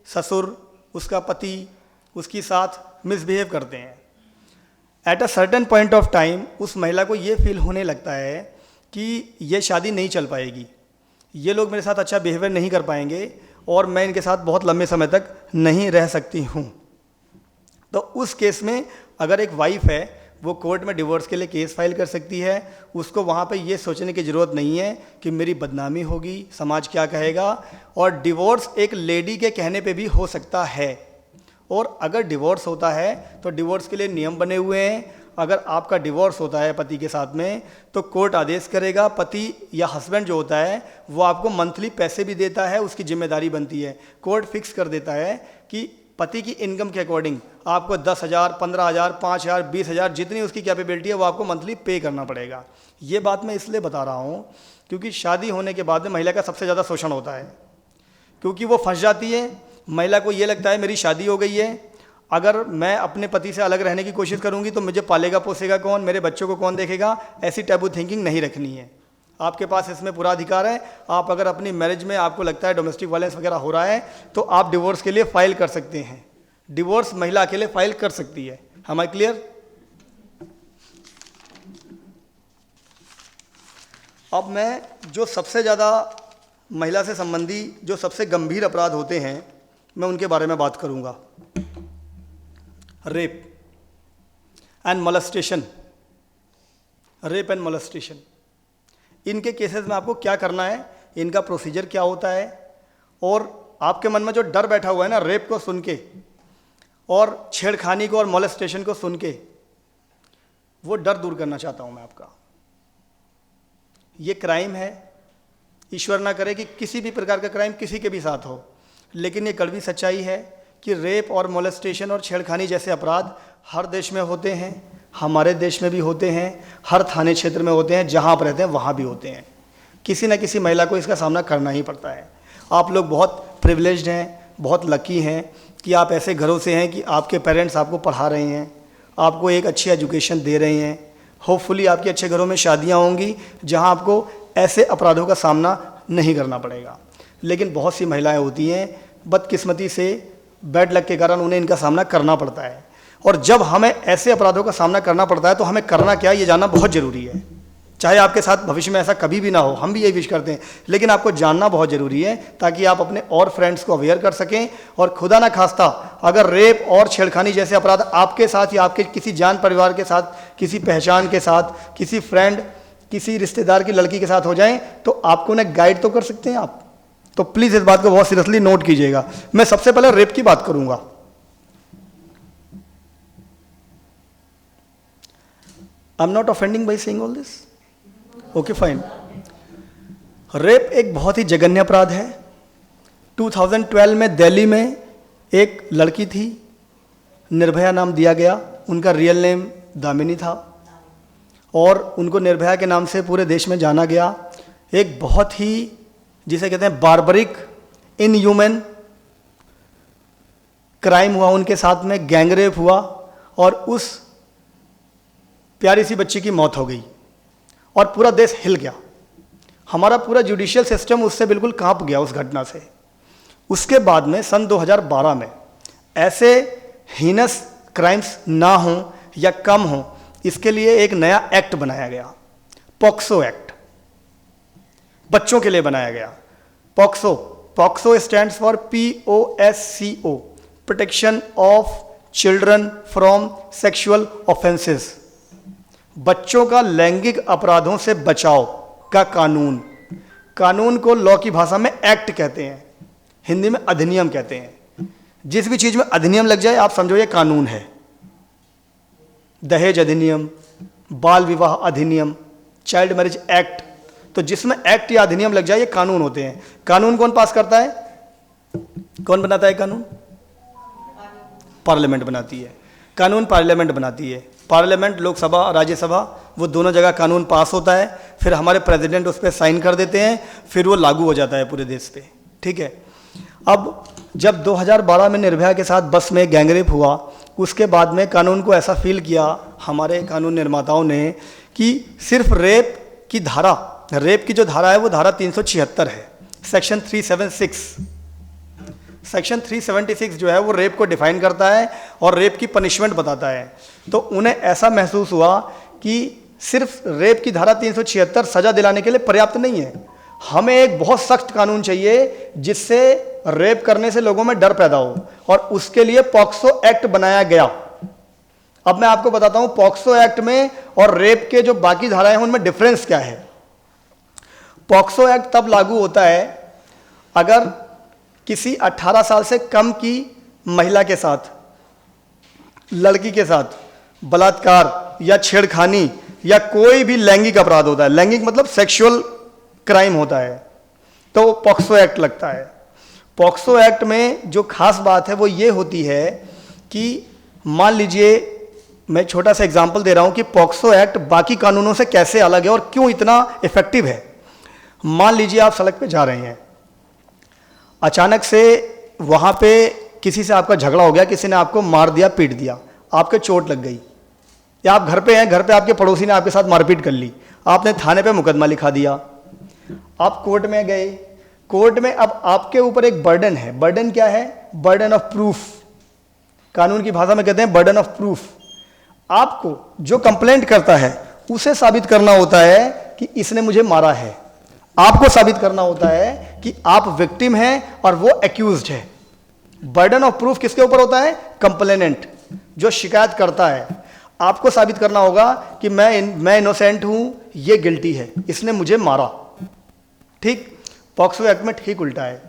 ससुर, उसका पति उसके साथ मिसबिहेव करते हैं, at a certain point of time उस महिला को ये फील होने लगता है कि ये शादी नहीं चल पाएगी, ये लोग मेरे साथ अच्छा बिहेवियर नहीं कर पाएंगे और मैं इनके साथ बहुत लंबे समय तक नहीं रह सकती हूँ। तो उस केस में अगर एक वाइफ है वो कोर्ट में डिवोर्स के लिए केस फाइल कर सकती है। उसको वहाँ पे ये सोचने की ज़रूरत नहीं है कि मेरी बदनामी होगी, समाज क्या कहेगा, और डिवोर्स एक लेडी के कहने पे भी हो सकता है। और अगर डिवोर्स होता है तो डिवोर्स के लिए नियम बने हुए हैं। अगर आपका डिवोर्स होता है पति के साथ में तो कोर्ट आदेश करेगा, पति या हस्बैंड जो होता है वो आपको मंथली पैसे भी देता है, उसकी जिम्मेदारी बनती है। कोर्ट फिक्स कर देता है कि पति की इनकम के अकॉर्डिंग आपको 10,000, 15,000, 5,000, 20,000 जितनी उसकी कैपेबिलिटी है वो आपको मंथली पे करना पड़ेगा। ये बात मैं इसलिए बता रहा हूँ क्योंकि शादी होने के बाद में महिला का सबसे ज़्यादा शोषण होता है, क्योंकि वो फंस जाती है। महिला को ये लगता है मेरी शादी हो गई है, अगर मैं अपने पति से अलग रहने की कोशिश करूँगी तो मुझे पालेगा पोसेगा कौन, मेरे बच्चों को कौन देखेगा। ऐसी टैबू थिंकिंग नहीं रखनी है, आपके पास इसमें पूरा अधिकार है। आप अगर अपनी मैरिज में आपको लगता है डोमेस्टिक वायलेंस वगैरह हो रहा है तो आप डिवोर्स के लिए फाइल कर सकते हैं। डिवोर्स महिला के लिए फाइल कर सकती है। हम आई क्लियर? अब मैं जो सबसे ज़्यादा महिला से संबंधी जो सबसे गंभीर अपराध होते हैं मैं उनके बारे में बात करूंगा। Rape and molestation. Rape and molestation, इनके केसेस में आपको क्या करना है, इनका प्रोसीजर क्या होता है, और आपके मन में जो डर बैठा हुआ है ना रेप को सुन के और छेड़खानी को और मोलेस्टेशन को सुन के, वो डर दूर करना चाहता हूं मैं आपका। ये क्राइम है, ईश्वर ना करे कि किसी भी प्रकार का क्राइम किसी के भी साथ हो, लेकिन ये कड़वी सच्चाई है कि रेप और मोलेस्टेशन और छेड़खानी जैसे अपराध हर देश में होते हैं, हमारे देश में भी होते हैं, हर थाने क्षेत्र में होते हैं, जहाँ आप रहते हैं वहाँ भी होते हैं। किसी न किसी महिला को इसका सामना करना ही पड़ता है। आप लोग बहुत प्रिविलेज्ड हैं, बहुत लकी हैं कि आप ऐसे घरों से हैं कि आपके पेरेंट्स आपको पढ़ा रहे हैं, आपको एक अच्छी एजुकेशन दे रहे हैं। होपफुली आपके अच्छे घरों में शादियाँ होंगी जहाँ आपको ऐसे अपराधों का सामना नहीं करना पड़ेगा। लेकिन बहुत सी महिलाएं होती हैं बदकिस्मती से, बैड लक के कारण उन्हें इनका सामना करना पड़ता है। और जब हमें ऐसे अपराधों का सामना करना पड़ता है तो हमें करना क्या ये जानना बहुत ज़रूरी है। चाहे आपके साथ भविष्य में ऐसा कभी भी ना हो, हम भी यही विश करते हैं, लेकिन आपको जानना बहुत ज़रूरी है ताकि आप अपने और फ्रेंड्स को अवेयर कर सकें। और खुदा ना खास्ता अगर रेप और छेड़खानी जैसे अपराध आपके साथ या आपके किसी जान परिवार के साथ, किसी पहचान के साथ, किसी फ्रेंड, किसी रिश्तेदार की लड़की के साथ हो जाएं तो आपको उन्हें गाइड तो कर सकते हैं आप। तो प्लीज़ इस बात को बहुत सीरियसली नोट कीजिएगा। मैं सबसे पहले रेप की बात करूंगा। I am not offending by saying all this, okay fine. Rape एक बहुत ही जघन्य अपराध है। 2012 में दिल्ली में एक लड़की थी, निर्भया नाम दिया गया, उनका रियल नेम दामिनी था और उनको निर्भया के नाम से पूरे देश में जाना गया। एक बहुत ही जिसे कहते हैं बार्बरिक, इनह्यूमन क्राइम हुआ उनके साथ में, गैंगरेप हुआ और उस प्यारी सी बच्ची की मौत हो गई और पूरा देश हिल गया। हमारा पूरा जुडिशियल सिस्टम उससे बिल्कुल कांप गया उस घटना से। उसके बाद में सन 2012 में ऐसे हीनस क्राइम्स ना हों या कम हों, इसके लिए एक नया एक्ट बनाया गया, पॉक्सो एक्ट, बच्चों के लिए बनाया गया। POCSO, POCSO stands for POSCO, protection of children from sexual offences, बच्चों का लैंगिक अपराधों से बचाव का कानून। कानून को लॉ की भाषा में एक्ट कहते हैं, हिंदी में अधिनियम कहते हैं। जिस भी चीज में अधिनियम लग जाए आप समझो ये कानून है। दहेज अधिनियम, बाल विवाह अधिनियम, चाइल्ड मैरिज एक्ट, तो जिसमें एक्ट या अधिनियम लग जाए ये कानून होते हैं। कानून कौन पास करता है, कौन बनाता है कानून? पार्लियामेंट बनाती है। कानून पार्लियामेंट बनाती है। पार्लियामेंट, लोकसभा, राज्यसभा, वो दोनों जगह कानून पास होता है, फिर हमारे प्रेसिडेंट उस पर साइन कर देते हैं, फिर वो लागू हो जाता है पूरे देश पे। ठीक है। अब जब 2012 में निर्भया के साथ बस में गैंगरेप हुआ, उसके बाद में कानून को ऐसा फील किया हमारे कानून निर्माताओं ने कि सिर्फ रेप की धारा, रेप की जो धारा है वो धारा 376 है, सेक्शन 376। सेक्शन 376 जो है वो रेप को डिफाइन करता है और रेप की पनिशमेंट बताता है। तो उन्हें ऐसा महसूस हुआ कि सिर्फ रेप की धारा 376 सजा दिलाने के लिए पर्याप्त नहीं है, हमें एक बहुत सख्त कानून चाहिए जिससे रेप करने से लोगों में डर पैदा हो, और उसके लिए पॉक्सो एक्ट बनाया गया। अब मैं आपको बताता हूं पॉक्सो एक्ट में और रेप के जो बाकी धाराएं हैं उनमें डिफरेंस क्या है। पॉक्सो एक्ट तब लागू होता है अगर किसी 18 साल से कम की महिला के साथ, लड़की के साथ बलात्कार या छेड़खानी या कोई भी लैंगिक अपराध होता है, लैंगिक मतलब सेक्सुअल क्राइम होता है, तो पॉक्सो एक्ट लगता है। पॉक्सो एक्ट में जो खास बात है वो ये होती है कि मान लीजिए, मैं छोटा सा एग्जांपल दे रहा हूं कि पॉक्सो एक्ट बाकी कानूनों से कैसे अलग है और क्यों इतना इफेक्टिव है। मान लीजिए आप सड़क पे जा रहे हैं, अचानक से वहां पे किसी से आपका झगड़ा हो गया, किसी ने आपको मार दिया, पीट दिया, आपके चोट लग गई, या आप घर पे हैं, घर पे आपके पड़ोसी ने आपके साथ मारपीट कर ली, आपने थाने पे मुकदमा लिखा दिया, आप कोर्ट में गए, कोर्ट में अब आपके ऊपर एक बर्डन है। बर्डन क्या है? बर्डन ऑफ प्रूफ, कानून की भाषा में कहते हैं बर्डन ऑफ प्रूफ। आपको जो कंप्लेंट करता है उसे साबित करना होता है कि इसने मुझे मारा है, आपको साबित करना होता है कि आप विक्टिम हैं और वो एक्यूज्ड है। बर्डन ऑफ प्रूफ किसके ऊपर होता है? कंप्लेनेंट, जो शिकायत करता है। आपको साबित करना होगा कि मैं इनोसेंट हूं, ये गिल्टी है, इसने मुझे मारा। ठीक, पॉक्सो एक्ट में ठीक उल्टा है।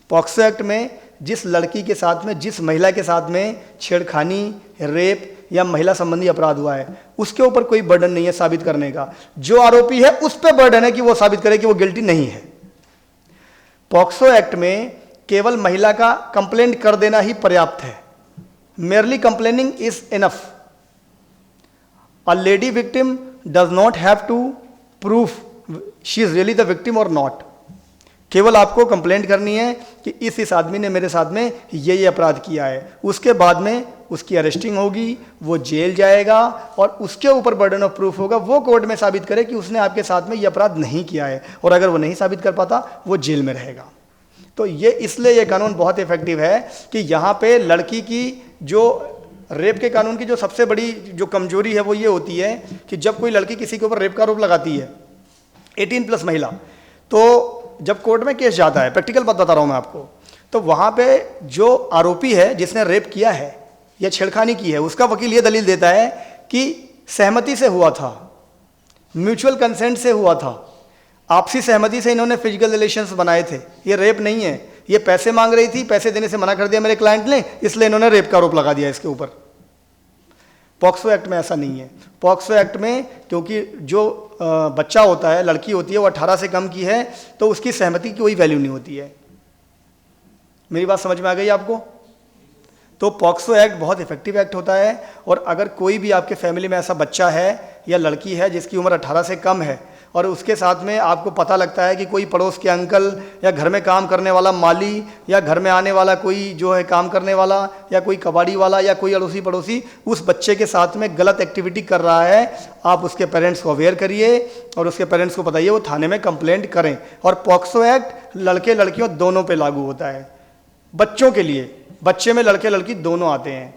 पॉक्सो एक्ट में जिस लड़की के साथ में, जिस महिला के साथ में छेड़खानी, रेप या महिला संबंधी अपराध हुआ है, उसके ऊपर कोई बर्डन नहीं है साबित करने का। जो आरोपी है उस पर बर्डन है कि वो साबित करे कि वो गिल्टी नहीं है। पॉक्सो एक्ट में केवल महिला का कंप्लेंट कर देना ही पर्याप्त है। Merely complaining is enough. A lady victim does not have to prove she is really the victim और नॉट। केवल आपको कंप्लेंट करनी है कि इस आदमी ने मेरे साथ में ये अपराध किया है, उसके बाद में उसकी अरेस्टिंग होगी, वो जेल जाएगा और उसके ऊपर बर्डन ऑफ प्रूफ होगा, वो कोर्ट में साबित करे कि उसने आपके साथ में ये अपराध नहीं किया है, और अगर वो नहीं साबित कर पाता वो जेल में रहेगा। तो ये इसलिए ये कानून बहुत इफेक्टिव है कि यहाँ पे लड़की की जो रेप के कानून की जो सबसे बड़ी जो कमजोरी है वो ये होती है कि जब कोई लड़की किसी के ऊपर रेप का आरोप लगाती है, 18+ महिला, तो जब कोर्ट में केस जाता है, प्रैक्टिकल बात बता रहा हूं मैं आपको, तो वहां पे जो आरोपी है जिसने रेप किया है या छेड़खानी की है, उसका वकील ये दलील देता है कि सहमति से हुआ था, म्यूचुअल कंसेंट से हुआ था, आपसी सहमति से इन्होंने फिजिकल रिलेशंस बनाए थे, ये रेप नहीं है, ये पैसे मांग रही थी, पैसे देने से मना कर दिया मेरे क्लाइंट ने, इसलिए इन्होंने रेप का आरोप लगा दिया इसके ऊपर। पॉक्सो एक्ट में ऐसा नहीं है। पॉक्सो एक्ट में क्योंकि जो बच्चा होता है, लड़की होती है, वो 18 से कम की है, तो उसकी सहमति की कोई वैल्यू नहीं होती है। मेरी बात समझ में आ गई आपको? तो पॉक्सो एक्ट बहुत इफेक्टिव एक्ट होता है, और अगर कोई भी आपके फैमिली में ऐसा बच्चा है या लड़की है जिसकी उम्र 18 से कम है, और उसके साथ में आपको पता लगता है कि कोई पड़ोस के अंकल या घर में काम करने वाला माली या घर में आने वाला कोई जो है काम करने वाला या कोई कबाड़ी वाला या कोई अड़ोसी पड़ोसी उस बच्चे के साथ में गलत एक्टिविटी कर रहा है, आप उसके पेरेंट्स को अवेयर करिए और उसके पेरेंट्स को बताइए वो थाने में कंप्लेंट करें। और पॉक्सो एक्ट लड़के लड़कियों दोनों पे लागू होता है। बच्चों के लिए, बच्चे में लड़के लड़की दोनों आते हैं।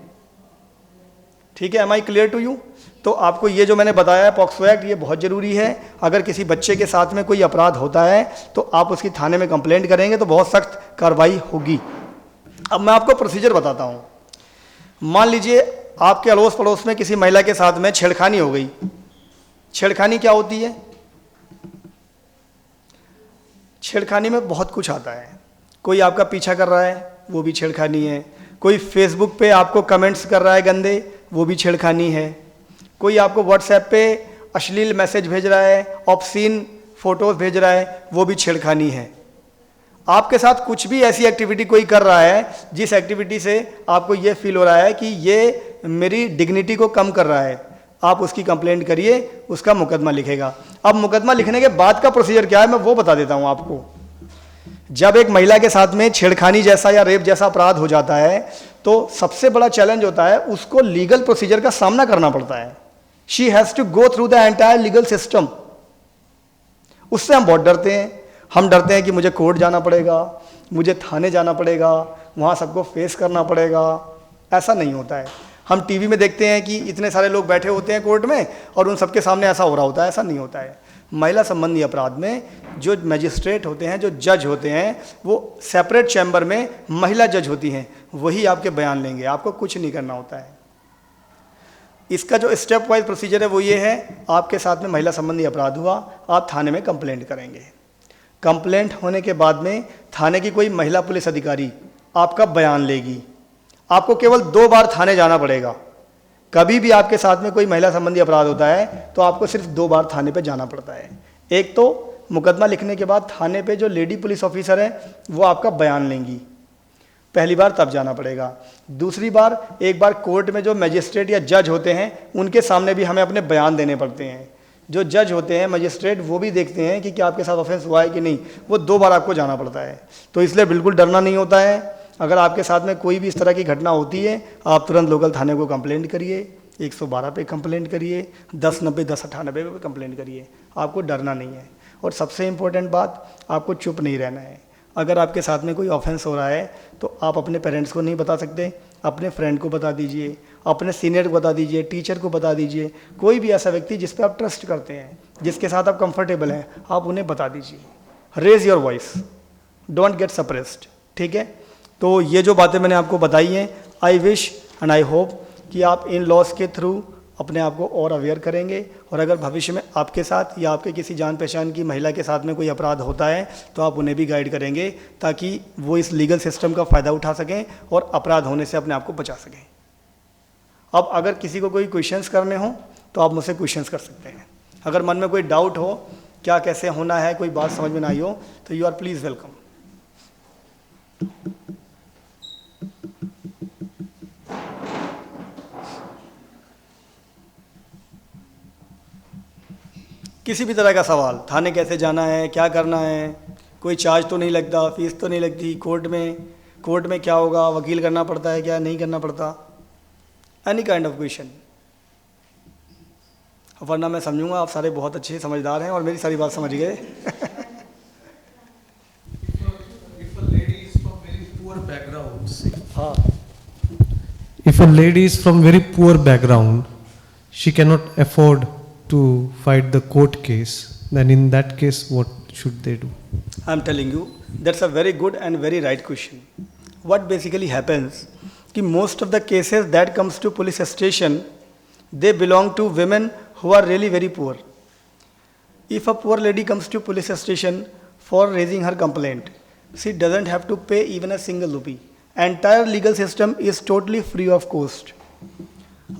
ठीक है, am I clear to you? तो आपको ये जो मैंने बताया है पॉक्सो एक्ट, ये बहुत ज़रूरी है। अगर किसी बच्चे के साथ में कोई अपराध होता है तो आप उसकी थाने में कंप्लेंट करेंगे तो बहुत सख्त कार्रवाई होगी। अब मैं आपको प्रोसीजर बताता हूँ। मान लीजिए आपके अड़ोस पड़ोस में किसी महिला के साथ में छेड़खानी हो गई। छेड़खानी क्या होती है? छेड़खानी में बहुत कुछ आता है। कोई आपका पीछा कर रहा है, वो भी छेड़खानी है। कोई फेसबुक पे आपको कमेंट्स कर रहा है गंदे, वो भी छेड़खानी है। कोई आपको व्हाट्सएप पे अश्लील मैसेज भेज रहा है, ऑब्सीन फोटोज भेज रहा है, वो भी छेड़खानी है। आपके साथ कुछ भी ऐसी एक्टिविटी कोई कर रहा है जिस एक्टिविटी से आपको ये फील हो रहा है कि ये मेरी डिग्निटी को कम कर रहा है, आप उसकी कंप्लेंट करिए, उसका मुकदमा लिखेगा। अब मुकदमा लिखने के बाद का प्रोसीजर क्या है मैं वो बता देता हूँ आपको। जब एक महिला के साथ में छेड़खानी जैसा या रेप जैसा अपराध हो जाता है तो सबसे बड़ा चैलेंज होता है उसको लीगल प्रोसीजर का सामना करना पड़ता है। She has to go through the entire legal system. उससे हम बहुत डरते हैं। हम डरते हैं कि मुझे कोर्ट जाना पड़ेगा, मुझे थाने जाना पड़ेगा, वहाँ सबको फेस करना पड़ेगा, ऐसा नहीं होता है। हम टीवी में देखते हैं कि इतने सारे लोग बैठे होते हैं कोर्ट में और उन सबके सामने ऐसा हो रहा होता है, ऐसा नहीं होता है। महिला संबंधी अपराध में जो मजिस्ट्रेट होते हैं, जो जज होते हैं, वो सेपरेट चैम्बर में महिला जज होती हैं, वही आपके बयान लेंगे, आपको कुछ नहीं करना होता है। इसका जो स्टेप वाइज प्रोसीजर है वो ये है, आपके साथ में महिला संबंधी अपराध हुआ, आप थाने में कंप्लेंट करेंगे। कंप्लेंट होने के बाद में थाने की कोई महिला पुलिस अधिकारी आपका बयान लेगी। आपको केवल 2 बार थाने जाना पड़ेगा। कभी भी आपके साथ में कोई महिला संबंधी अपराध होता है तो आपको सिर्फ 2 बार थाने पे जाना पड़ता है। एक तो मुकदमा लिखने के बाद थाने पे जो लेडी पुलिस ऑफिसर है वो आपका बयान लेंगी, पहली बार तब जाना पड़ेगा। दूसरी बार एक बार कोर्ट में जो मजिस्ट्रेट या जज होते हैं उनके सामने भी हमें अपने बयान देने पड़ते हैं। जो जज होते हैं, मजिस्ट्रेट, वो भी देखते हैं कि क्या आपके साथ ऑफेंस हुआ है कि नहीं, वो 2 बार आपको जाना पड़ता है। तो इसलिए बिल्कुल डरना नहीं होता है। अगर आपके साथ में कोई भी इस तरह की घटना होती है, आप तुरंत लोकल थाने को कंप्लेंट करिए, 112 पे कंप्लेंट करिए, 1090 1098 पे कंप्लेंट करिए, आपको डरना नहीं है। और सबसे इम्पोर्टेंट बात, आपको चुप नहीं रहना है। अगर आपके साथ में कोई ऑफेंस हो रहा है तो आप अपने पेरेंट्स को नहीं बता सकते, अपने फ्रेंड को बता दीजिए, अपने सीनियर को बता दीजिए, टीचर को बता दीजिए, कोई भी ऐसा व्यक्ति जिस पे आप ट्रस्ट करते हैं, जिसके साथ आप कंफर्टेबल हैं, आप उन्हें बता दीजिए। Raise your voice, don't get suppressed, ठीक है। तो ये जो बातें मैंने आपको बताई हैं, I wish and I hope कि आप इन लॉस के थ्रू अपने आप को और अवेयर करेंगे। और अगर भविष्य में आपके साथ या आपके किसी जान पहचान की महिला के साथ में कोई अपराध होता है तो आप उन्हें भी गाइड करेंगे, ताकि वो इस लीगल सिस्टम का फ़ायदा उठा सकें और अपराध होने से अपने आप को बचा सकें। अब अगर किसी को कोई क्वेश्चंस करने हो तो आप मुझसे क्वेश्चंस कर सकते हैं। अगर मन में कोई डाउट हो, क्या कैसे होना है, कोई बात समझ में ना आई हो, तो यू आर प्लीज़ वेलकम। किसी भी तरह का सवाल, थाने कैसे जाना है, क्या करना है, कोई चार्ज तो नहीं लगता, फीस तो नहीं लगती, कोर्ट में क्या होगा, वकील करना पड़ता है क्या नहीं करना पड़ता, एनी काइंड ऑफ क्वेश्चन। वरना मैं समझूंगा आप सारे बहुत अच्छे समझदार हैं और मेरी सारी बात समझ गए। हाँ, If a lady is from very poor background, she cannot afford to fight the court case, then in that case, what should they do? I am telling you, that's a very good and very right question. What basically happens, कि most of the cases that comes to police station, they belong to women who are really very poor. If a poor lady comes to police station for raising her complaint, she doesn't have to pay even a single rupee. Entire legal system is totally free of cost.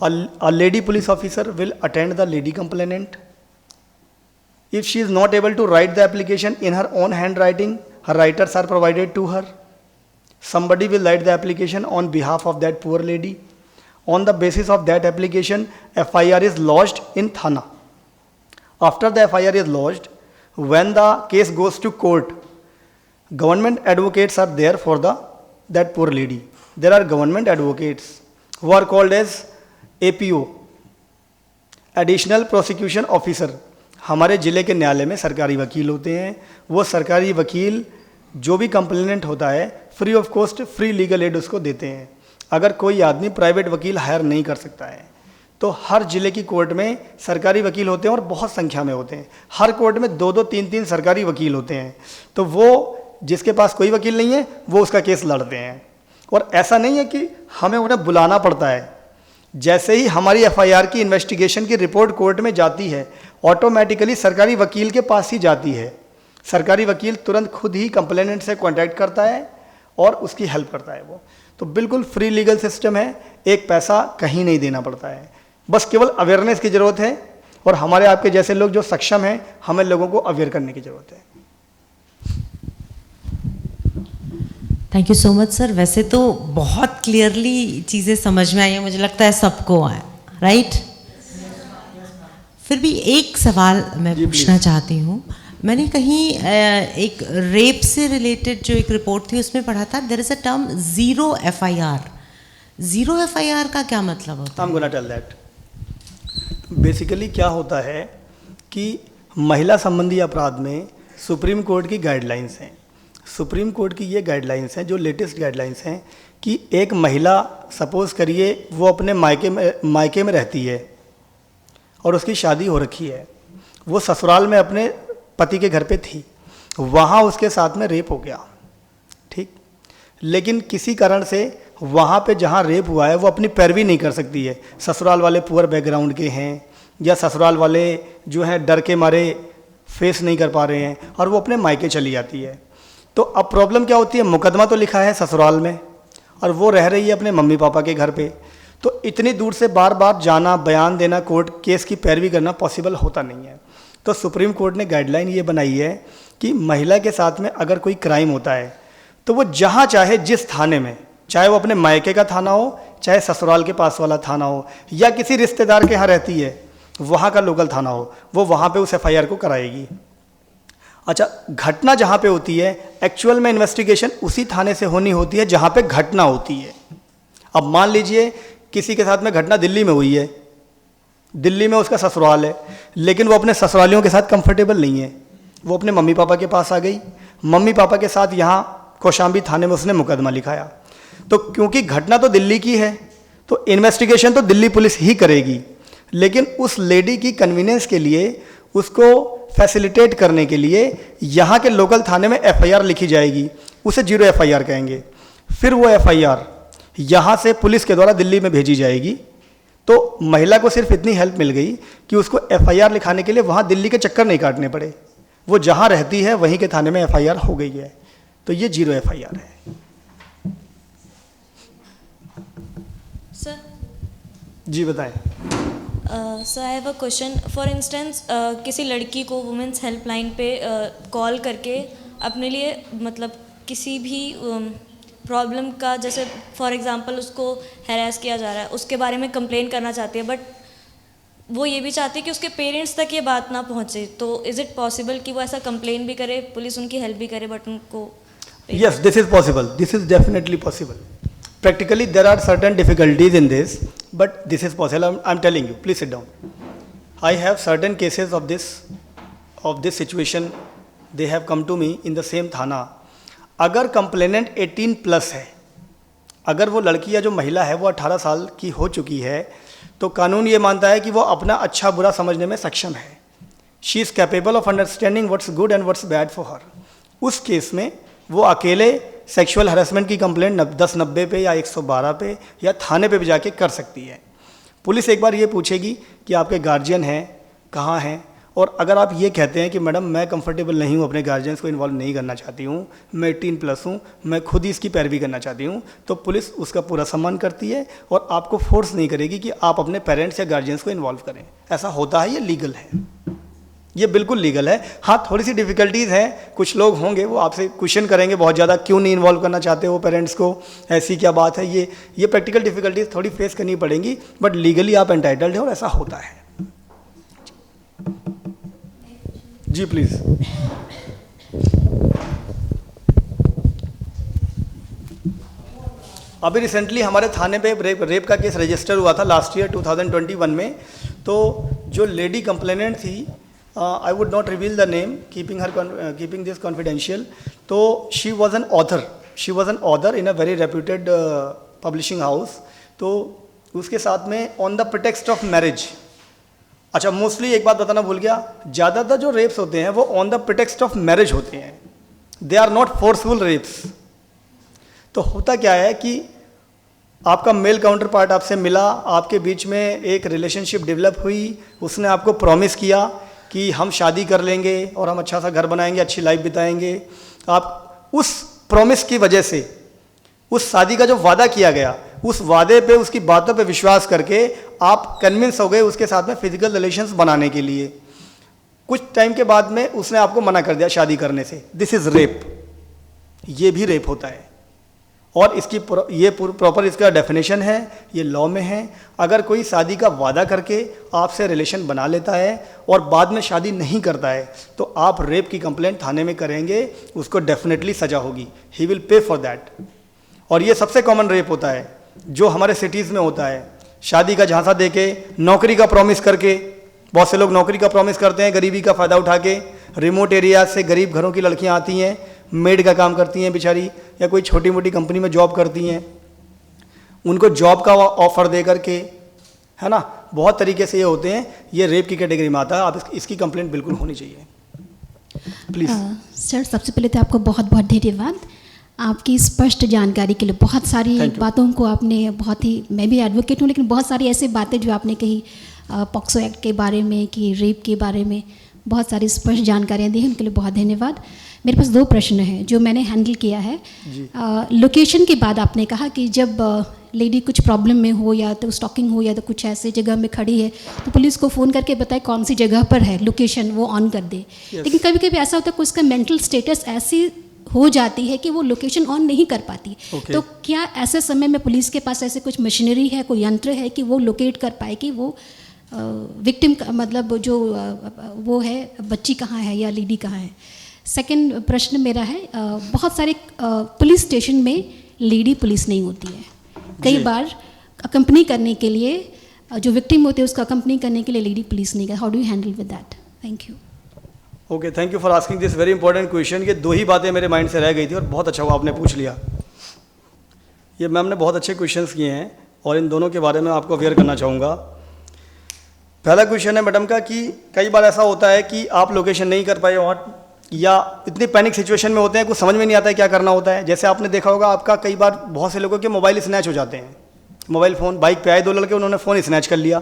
A lady police officer will attend the lady complainant. If she is not able to write the application in her own handwriting, her writers are provided to her. Somebody will write the application on behalf of that poor lady. On the basis of that application, FIR is lodged in Thana. After the FIR is lodged, when the case goes to court, government advocates are there for that poor lady. There are government advocates who are called as APO, Additional Prosecution Officer. हमारे ज़िले के न्यायालय में सरकारी वकील होते हैं। वो सरकारी वकील जो भी कंप्लेनेंट होता है free of cost free legal aid उसको देते हैं। अगर कोई आदमी प्राइवेट वकील हायर नहीं कर सकता है तो हर ज़िले की कोर्ट में सरकारी वकील होते हैं और बहुत संख्या में होते हैं। हर कोर्ट में 2-2 3-3 सरकारी वकील होते हैं। तो वो जिसके पास कोई वकील नहीं है वो उसका केस लड़ते हैं। और ऐसा नहीं है कि हमें उन्हें बुलाना पड़ता है। जैसे ही हमारी FIR की इन्वेस्टिगेशन की रिपोर्ट कोर्ट में जाती है, ऑटोमेटिकली सरकारी वकील के पास ही जाती है। सरकारी वकील तुरंत खुद ही कंप्लेनेंट से कांटेक्ट करता है और उसकी हेल्प करता है। वो तो बिल्कुल फ्री लीगल सिस्टम है, एक पैसा कहीं नहीं देना पड़ता है। बस केवल अवेयरनेस की ज़रूरत है और हमारे आपके जैसे लोग जो सक्षम हैं, हमें लोगों को अवेयर करने की ज़रूरत है। Thank you so much sir. वैसे तो बहुत क्लियरली चीज़ें समझ में आई हैं, मुझे लगता है सबको आए, राइट? फिर भी एक सवाल मैं पूछना चाहती हूँ। मैंने कहीं एक रेप से रिलेटेड जो एक रिपोर्ट थी उसमें पढ़ा था, there is a term zero FIR। Zero FIR का क्या मतलब होता है? I'm gonna tell that. Basically क्या होता है कि महिला संबंधी अपराध में सुप्रीम कोर्ट की गाइडलाइंस हैं। सुप्रीम कोर्ट की ये गाइडलाइंस हैं, जो लेटेस्ट गाइडलाइंस हैं, कि एक महिला सपोज़ करिए वो अपने मायके में रहती है और उसकी शादी हो रखी है, वो ससुराल में अपने पति के घर पे थी, वहाँ उसके साथ में रेप हो गया, ठीक, लेकिन किसी कारण से वहाँ पे जहाँ रेप हुआ है वो अपनी पैरवी नहीं कर सकती है, ससुराल वाले पुअर बैकग्राउंड के हैं या ससुराल वाले जो हैं डर के मारे फेस नहीं कर पा रहे हैं और वो अपने मायके चली जाती है। तो अब प्रॉब्लम क्या होती है, मुकदमा तो लिखा है ससुराल में और वो रह रही है अपने मम्मी पापा के घर पे, तो इतनी दूर से बार बार जाना, बयान देना, कोर्ट केस की पैरवी करना पॉसिबल होता नहीं है। तो सुप्रीम कोर्ट ने गाइडलाइन ये बनाई है कि महिला के साथ में अगर कोई क्राइम होता है तो वो जहाँ चाहे जिस थाने में, चाहे वो अपने मायके का थाना हो, चाहे ससुराल के पास वाला थाना हो, या किसी रिश्तेदार के यहाँ रहती है वहाँ का लोकल थाना हो, वो वहाँ पे उस एफआईआर को कराएगी। अच्छा, घटना जहाँ पे होती है एक्चुअल में इन्वेस्टिगेशन उसी थाने से होनी होती है जहाँ पे घटना होती है। अब मान लीजिए किसी के साथ में घटना दिल्ली में हुई है, दिल्ली में उसका ससुराल है, लेकिन वो अपने ससुरालियों के साथ कंफर्टेबल नहीं है, वो अपने मम्मी पापा के पास आ गई, मम्मी पापा के साथ यहाँ कौशाम्बी थाने में उसने मुकदमा लिखाया, तो क्योंकि घटना तो दिल्ली की है तो इन्वेस्टिगेशन तो दिल्ली पुलिस ही करेगी, लेकिन उस लेडी की कन्वीनियंस के लिए, उसको फैसिलिटेट करने के लिए यहाँ के लोकल थाने में एफआईआर लिखी जाएगी, उसे 0 एफआईआर कहेंगे। फिर वो एफआईआर यहाँ से पुलिस के द्वारा दिल्ली में भेजी जाएगी। तो महिला को सिर्फ इतनी हेल्प मिल गई कि उसको एफआईआर लिखाने के लिए वहाँ दिल्ली के चक्कर नहीं काटने पड़े, वो जहाँ रहती है वहीं के थाने में एफआईआर हो गई है। तो ये 0 एफआईआर है। सर जी बताएं। Sir I have a question. For instance किसी लड़की को वुमेंस हेल्पलाइन पे कॉल करके अपने लिए मतलब किसी भी प्रॉब्लम का, जैसे फॉर एग्जांपल उसको हैरेस किया जा रहा है, उसके बारे में कंप्लेन करना चाहती है, बट वो ये भी चाहती है कि उसके पेरेंट्स तक ये बात ना पहुंचे, तो इज़ इट पॉसिबल कि वो ऐसा कंप्लेन भी करे, पुलिस उनकी हेल्प भी करे, बट उनको Yes, this is possible. This is definitely possible. Practically, there are certain difficulties in this, but this is possible. I'm telling you. Please sit down. I have certain cases of this situation. They have come to me in the same थाना. अगर complainant 18 plus है, अगर वो लड़की या जो महिला है वो 18 साल की हो चुकी है, तो कानून ये मानता है कि वो अपना अच्छा बुरा समझने में सक्षम है। She is capable of understanding what's good and what's bad for her. उस केस में वो अकेले सेक्सुअल हरासमेंट की कंप्लेंट 1090 पे या 112 पे या थाने पे भी जाके कर सकती है। पुलिस एक बार ये पूछेगी कि आपके गार्जियन हैं, कहाँ हैं, और अगर आप ये कहते हैं कि मैडम मैं कंफर्टेबल नहीं हूँ, अपने गार्जियंस को इन्वॉल्व नहीं करना चाहती हूँ, मैं 18 प्लस हूँ, मैं खुद ही इसकी पैरवी करना चाहती हूँ, तो पुलिस उसका पूरा सम्मान करती है और आपको फोर्स नहीं करेगी कि आप अपने पेरेंट्स या गार्जियंस को इन्वॉल्व करें। ऐसा होता है, ये लीगल है, ये बिल्कुल लीगल है। हाँ, थोड़ी सी डिफ़िकल्टीज़ हैं, कुछ लोग होंगे वो आपसे क्वेश्चन करेंगे बहुत ज़्यादा, क्यों नहीं इन्वॉल्व करना चाहते हो पेरेंट्स को, ऐसी क्या बात है, ये प्रैक्टिकल डिफ़िकल्टीज़ थोड़ी फेस करनी पड़ेंगी, बट लीगली आप एंटाइटल्ड है और ऐसा होता है। जी प्लीज़। अभी रिसेंटली हमारे थाने पे रेप का केस रजिस्टर हुआ था लास्ट ईयर 2021 में। तो जो लेडी कंप्लेनेंट थी, I would not reveal the name, keeping this confidential, तो she was an author in a very reputed publishing house. तो उसके साथ में on the pretext of marriage, अच्छा मोस्टली एक बात बताना भूल गया, ज़्यादातर जो रेप्स होते हैं वो on the pretext of marriage होते हैं, they are not forceful rapes. तो होता क्या है कि आपका मेल काउंटर पार्ट आपसे मिला, आपके बीच में एक रिलेशनशिप डेवलप हुई, उसने आपको प्रॉमिस किया कि हम शादी कर लेंगे और हम अच्छा सा घर बनाएंगे, अच्छी लाइफ बिताएंगे। आप उस प्रॉमिस की वजह से, उस शादी का जो वादा किया गया, उस वादे पे, उसकी बातों पे विश्वास करके आप कन्विंस हो गए उसके साथ में फिजिकल रिलेशंस बनाने के लिए। कुछ टाइम के बाद में उसने आपको मना कर दिया शादी करने से, दिस इज़ रेप। ये भी रेप होता है और इसकी ये प्रॉपर इसका डेफिनेशन है, ये लॉ में है। अगर कोई शादी का वादा करके आपसे रिलेशन बना लेता है और बाद में शादी नहीं करता है, तो आप रेप की कंप्लेंट थाने में करेंगे, उसको डेफिनेटली सजा होगी, he will pay for that. और ये सबसे कॉमन रेप होता है जो हमारे सिटीज़ में होता है, शादी का झांसा देके, नौकरी का प्रॉमिस करके। बहुत से लोग नौकरी का प्रॉमिस करते हैं गरीबी का फ़ायदा उठा के। रिमोट एरिया से गरीब घरों की लड़कियां आती हैं, मेड का काम करती हैं बेचारी, या कोई छोटी मोटी कंपनी में जॉब करती हैं, उनको जॉब का ऑफर दे करके, है ना, बहुत तरीके से ये होते हैं, ये रेप की कैटेगरी में आता है। आप इसकी कंप्लेंट बिल्कुल होनी चाहिए, प्लीज़। सर, सबसे पहले तो आपको बहुत बहुत धन्यवाद आपकी स्पष्ट जानकारी के लिए। बहुत सारी बातों को आपने बहुत ही, मैं भी एडवोकेट हूँ, लेकिन बहुत सारी ऐसी बातें जो आपने कही पॉक्सो एक्ट के बारे में, कि रेप के बारे में, बहुत सारी स्पष्ट जानकारियाँ दी हैं, उनके लिए बहुत धन्यवाद। मेरे पास 2 प्रश्न हैं जो मैंने हैंडल किया है। लोकेशन के बाद आपने कहा कि जब लेडी कुछ प्रॉब्लम में हो, या तो स्टॉकिंग हो, या तो कुछ ऐसे जगह में खड़ी है, तो पुलिस को फ़ोन करके बताए कौन सी जगह पर है, लोकेशन वो ऑन कर दे। लेकिन कभी कभी ऐसा होता है कि उसका मेंटल स्टेटस ऐसी हो जाती है कि वो लोकेशन ऑन नहीं कर पाती। तो क्या ऐसे समय में पुलिस के पास ऐसे कुछ मशीनरी है, कोई यंत्र है कि वो लोकेट कर पाए कि वो विक्टिम मतलब जो वो है, बच्ची कहाँ है या लेडी कहाँ है? सेकंड प्रश्न मेरा है, बहुत सारे पुलिस स्टेशन में लेडी पुलिस नहीं होती है। कई बार अकम्पनी करने के लिए जो विक्टिम होते हैं उसका अकम्पनी करने के लिए लेडी पुलिस नहीं है। How do you handle with that? Thank you. Okay, thank you for asking this very important question. ये 2 ही बातें मेरे माइंड से रह गई थी और बहुत अच्छा हुआ आपने पूछ लिया। ये मैम ने बहुत अच्छे क्वेश्चंस किए हैं और इन दोनों के बारे में आपको अवेयर करना चाहूँगा। पहला क्वेश्चन है मैडम का कि कई बार ऐसा होता है कि आप लोकेशन नहीं कर पाए और या इतनी पैनिक सिचुएशन में होते हैं, कुछ समझ में नहीं आता है क्या करना होता है। जैसे आपने देखा होगा, आपका कई बार बहुत से लोगों के मोबाइल स्नैच हो जाते हैं। मोबाइल फ़ोन, बाइक पे आए 2 लड़के, उन्होंने फ़ोन स्नैच कर लिया।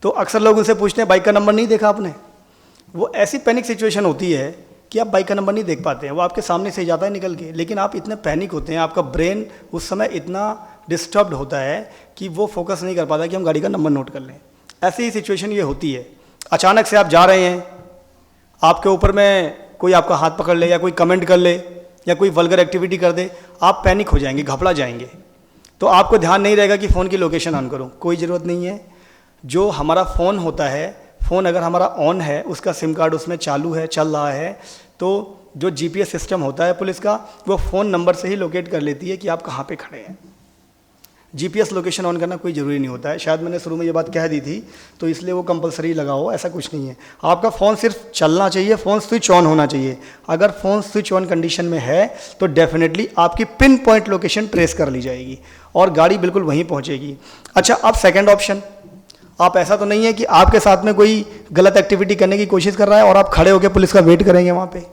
तो अक्सर लोग उनसे पूछते हैं बाइक का नंबर नहीं देखा आपने? वो ऐसी पैनिक सिचुएशन होती है कि आप बाइक का नंबर नहीं देख पाते हैं, वो आपके सामने से जाता है निकल के, लेकिन आप इतने पैनिक होते हैं, आपका ब्रेन उस समय इतना डिस्टर्ब्ड होता है कि वो फोकस नहीं कर पाता कि हम गाड़ी का नंबर नोट कर लें। ऐसी ही सिचुएशन ये होती है। अचानक से आप जा रहे हैं, आपके ऊपर में कोई आपका हाथ पकड़ ले या कोई कमेंट कर ले या कोई वल्गर एक्टिविटी कर दे, आप पैनिक हो जाएंगे, घबरा जाएंगे। तो आपको ध्यान नहीं रहेगा कि फ़ोन की लोकेशन ऑन करो, कोई ज़रूरत नहीं है। जो हमारा फ़ोन होता है, फ़ोन अगर हमारा ऑन है, उसका सिम कार्ड उसमें चालू है, चल रहा है, तो जो जीपीएस सिस्टम होता है पुलिस का, वो फ़ोन नंबर से ही लोकेट कर लेती है कि आप कहाँ पे खड़े हैं। जीपीएस लोकेशन ऑन करना कोई ज़रूरी नहीं होता है। शायद मैंने शुरू में ये बात कह दी थी, तो इसलिए वो कंपलसरी लगा हो, ऐसा कुछ नहीं है। आपका फ़ोन सिर्फ चलना चाहिए, फ़ोन स्विच ऑन होना चाहिए। अगर फ़ोन स्विच ऑन कंडीशन में है तो डेफिनेटली आपकी पिन पॉइंट लोकेशन ट्रेस कर ली जाएगी और गाड़ी बिल्कुल वहीं पहुँचेगी। अच्छा, अब सेकेंड ऑप्शन, आप ऐसा तो नहीं है कि आपके साथ में कोई गलत एक्टिविटी करने की कोशिश कर रहा है और आप खड़े होकर पुलिस का वेट करेंगे वहाँ पे।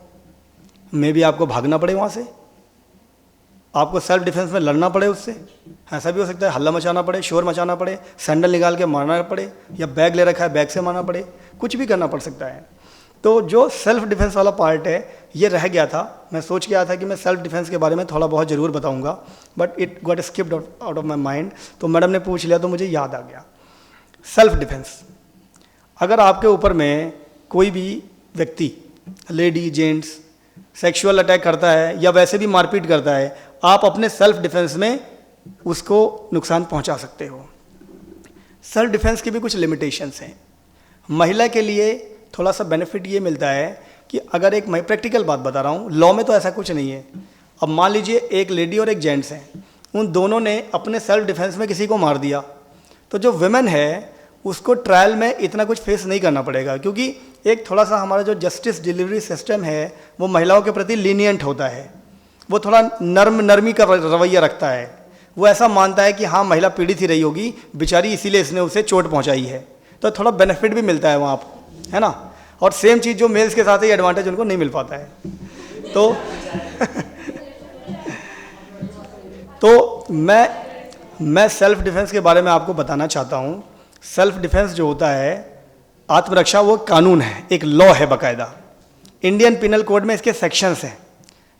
मे भी आपको भागना पड़े वहाँ से, आपको सेल्फ डिफेंस में लड़ना पड़े उससे, ऐसा भी हो सकता है। हल्ला मचाना पड़े, शोर मचाना पड़े, सैंडल निकाल के मारना पड़े, या बैग ले रखा है बैग से मारना पड़े, कुछ भी करना पड़ सकता है। तो जो सेल्फ डिफेंस वाला पार्ट है ये रह गया था। मैं सोच के आया था कि मैं सेल्फ डिफेंस के बारे में थोड़ा बहुत ज़रूर बताऊँगा, but it got skipped out of my mind. तो मैडम ने पूछ लिया तो मुझे याद आ गया। सेल्फ डिफेंस, अगर आपके ऊपर में कोई भी व्यक्ति, लेडी जेंट्स, सेक्सुअल अटैक करता है या वैसे भी मारपीट करता है, आप अपने सेल्फ डिफेंस में उसको नुकसान पहुंचा सकते हो। सेल्फ डिफेंस की भी कुछ लिमिटेशंस हैं। महिला के लिए थोड़ा सा बेनिफिट ये मिलता है कि अगर एक, मैं प्रैक्टिकल बात बता रहा हूँ, लॉ में तो ऐसा कुछ नहीं है। अब मान लीजिए एक लेडी और एक जेंट्स हैं, उन दोनों ने अपने सेल्फ डिफेंस में किसी को मार दिया, तो जो वुमेन है उसको ट्रायल में इतना कुछ फेस नहीं करना पड़ेगा, क्योंकि एक थोड़ा सा हमारा जो जस्टिस डिलीवरी सिस्टम है वो महिलाओं के प्रति लीनियंट होता है। वो थोड़ा नरमी का रवैया रखता है। वो ऐसा मानता है कि हाँ महिला पीड़ित ही रही होगी बेचारी, इसीलिए इसने उसे चोट पहुंचाई है, तो थोड़ा बेनिफिट भी मिलता है वहाँ पर, है ना। और सेम चीज़ जो मेल्स के साथ ही एडवांटेज उनको नहीं मिल पाता है। तो मैं सेल्फ डिफेंस के बारे में आपको बताना चाहता हूँ। सेल्फ डिफेंस जो होता है, आत्मरक्षा, वो कानून है, एक लॉ है बाकायदा। इंडियन पिनल कोड में इसके सेक्शंस हैं।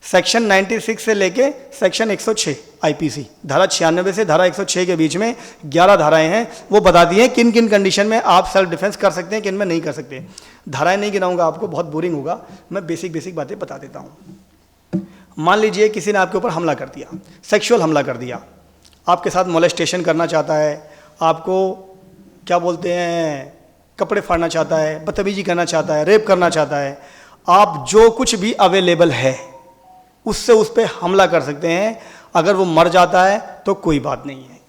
सेक्शन 96 से लेके सेक्शन 106 आईपीसी, धारा 96 से धारा 106 के बीच में 11 धाराएं हैं। वो बताती हैं किन किन कंडीशन में आप सेल्फ डिफेंस कर सकते हैं, किन में नहीं कर सकते। धाराएं नहीं गिनाऊंगा, आपको बहुत बोरिंग होगा, मैं बेसिक बातें बता देता हूँ। मान लीजिए किसी ने आपके ऊपर हमला कर दिया, सेक्सुअल हमला कर दिया, आपके साथ मोलेस्टेशन करना चाहता है, आपको क्या बोलते हैं, कपड़े फाड़ना चाहता है, बदतमीजी करना चाहता है, रेप करना चाहता है। आप जो कुछ भी अवेलेबल है उससे उस पर हमला कर सकते हैं। अगर वो मर जाता है तो कोई बात नहीं है,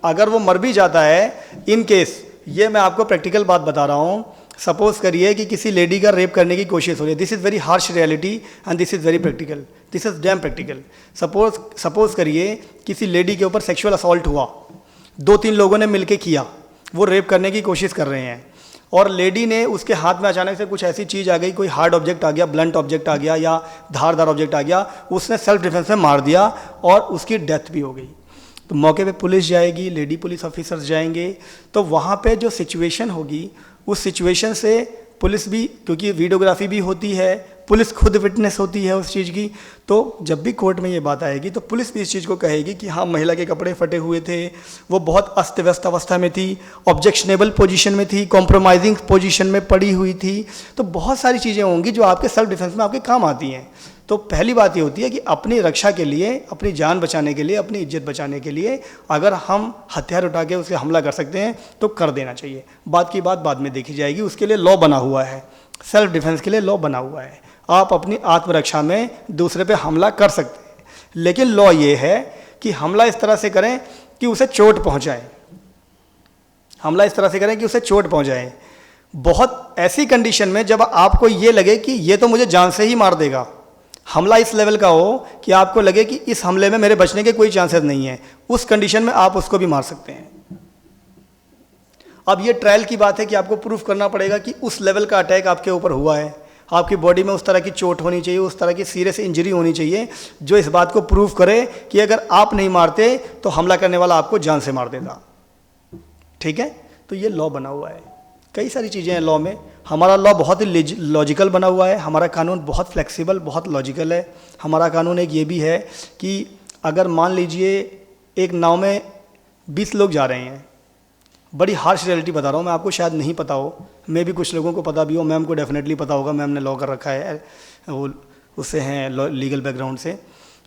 अगर वो मर भी जाता है, इन केस, ये मैं आपको प्रैक्टिकल बात बता रहा हूँ, सपोज करिए कि किसी लेडी का रेप करने की कोशिश हो रही है, this is very harsh reality and this is very practical, this is dam practical. Suppose करिए किसी लेडी के ऊपर सेक्सुअल असॉल्ट हुआ, 2-3 लोगों ने मिलके किया, वो रेप करने की कोशिश कर रहे हैं, और लेडी ने उसके हाथ में अचानक से कुछ ऐसी चीज़ आ गई, कोई हार्ड ऑब्जेक्ट आ गया, ब्लंट ऑब्जेक्ट आ गया या धारदार ऑब्जेक्ट आ गया, उसने सेल्फ डिफेंस में मार दिया और उसकी डेथ भी हो गई। तो मौके पे पुलिस जाएगी, लेडी पुलिस ऑफिसर्स जाएंगे, तो वहाँ पे जो सिचुएशन होगी उस सिचुएशन से पुलिस भी, क्योंकि वीडियोग्राफी भी होती है, पुलिस खुद विटनेस होती है उस चीज़ की, तो जब भी कोर्ट में ये बात आएगी तो पुलिस भी इस चीज़ को कहेगी कि हाँ, महिला के कपड़े फटे हुए थे, वो बहुत अस्त व्यस्त अवस्था में थी, ऑब्जेक्शनेबल पोजीशन में थी, कॉम्प्रोमाइजिंग पोजीशन में पड़ी हुई थी। तो बहुत सारी चीज़ें होंगी जो आपके सेल्फ डिफेंस में आपके काम आती हैं। तो पहली बात ये होती है कि अपनी रक्षा के लिए, अपनी जान बचाने के लिए, अपनी इज्जत बचाने के लिए अगर हम हथियार उठा के उसे हमला कर सकते हैं तो कर देना चाहिए। बात की बात बाद में देखी जाएगी, उसके लिए लॉ बना हुआ है, सेल्फ डिफेंस के लिए लॉ बना हुआ है। आप अपनी आत्मरक्षा में दूसरे पे हमला कर सकते हैं, लेकिन लॉ ये है कि हमला इस तरह से करें कि उसे चोट पहुंचाए, हमला इस तरह से करें कि उसे चोट पहुंचाए। बहुत ऐसी कंडीशन में जब आपको ये लगे कि ये तो मुझे जान से ही मार देगा, हमला इस लेवल का हो कि आपको लगे कि इस हमले में मेरे बचने के कोई चांसेस नहीं है, उस कंडीशन में आप उसको भी मार सकते हैं। अब ये ट्रायल की बात है कि आपको प्रूफ करना पड़ेगा कि उस लेवल का अटैक आपके ऊपर हुआ है, आपकी बॉडी में उस तरह की चोट होनी चाहिए, उस तरह की सीरियस इंजरी होनी चाहिए जो इस बात को प्रूफ करे कि अगर आप नहीं मारते तो हमला करने वाला आपको जान से मार देगा। ठीक है, तो ये लॉ बना हुआ है, कई सारी चीज़ें हैं लॉ में। हमारा लॉ बहुत ही लॉजिकल बना हुआ है, हमारा कानून बहुत फ्लेक्सिबल, बहुत लॉजिकल है। हमारा कानून एक ये भी है कि अगर मान लीजिए एक नाव में 20 लोग जा रहे हैं, बड़ी हार्श रियलिटी बता रहा हूँ मैं आपको, शायद नहीं पता हो, मे भी कुछ लोगों को पता भी हो, मैम को डेफिनेटली पता होगा, मैम ने लॉ कर रखा है, वो उससे हैं लीगल बैकग्राउंड से।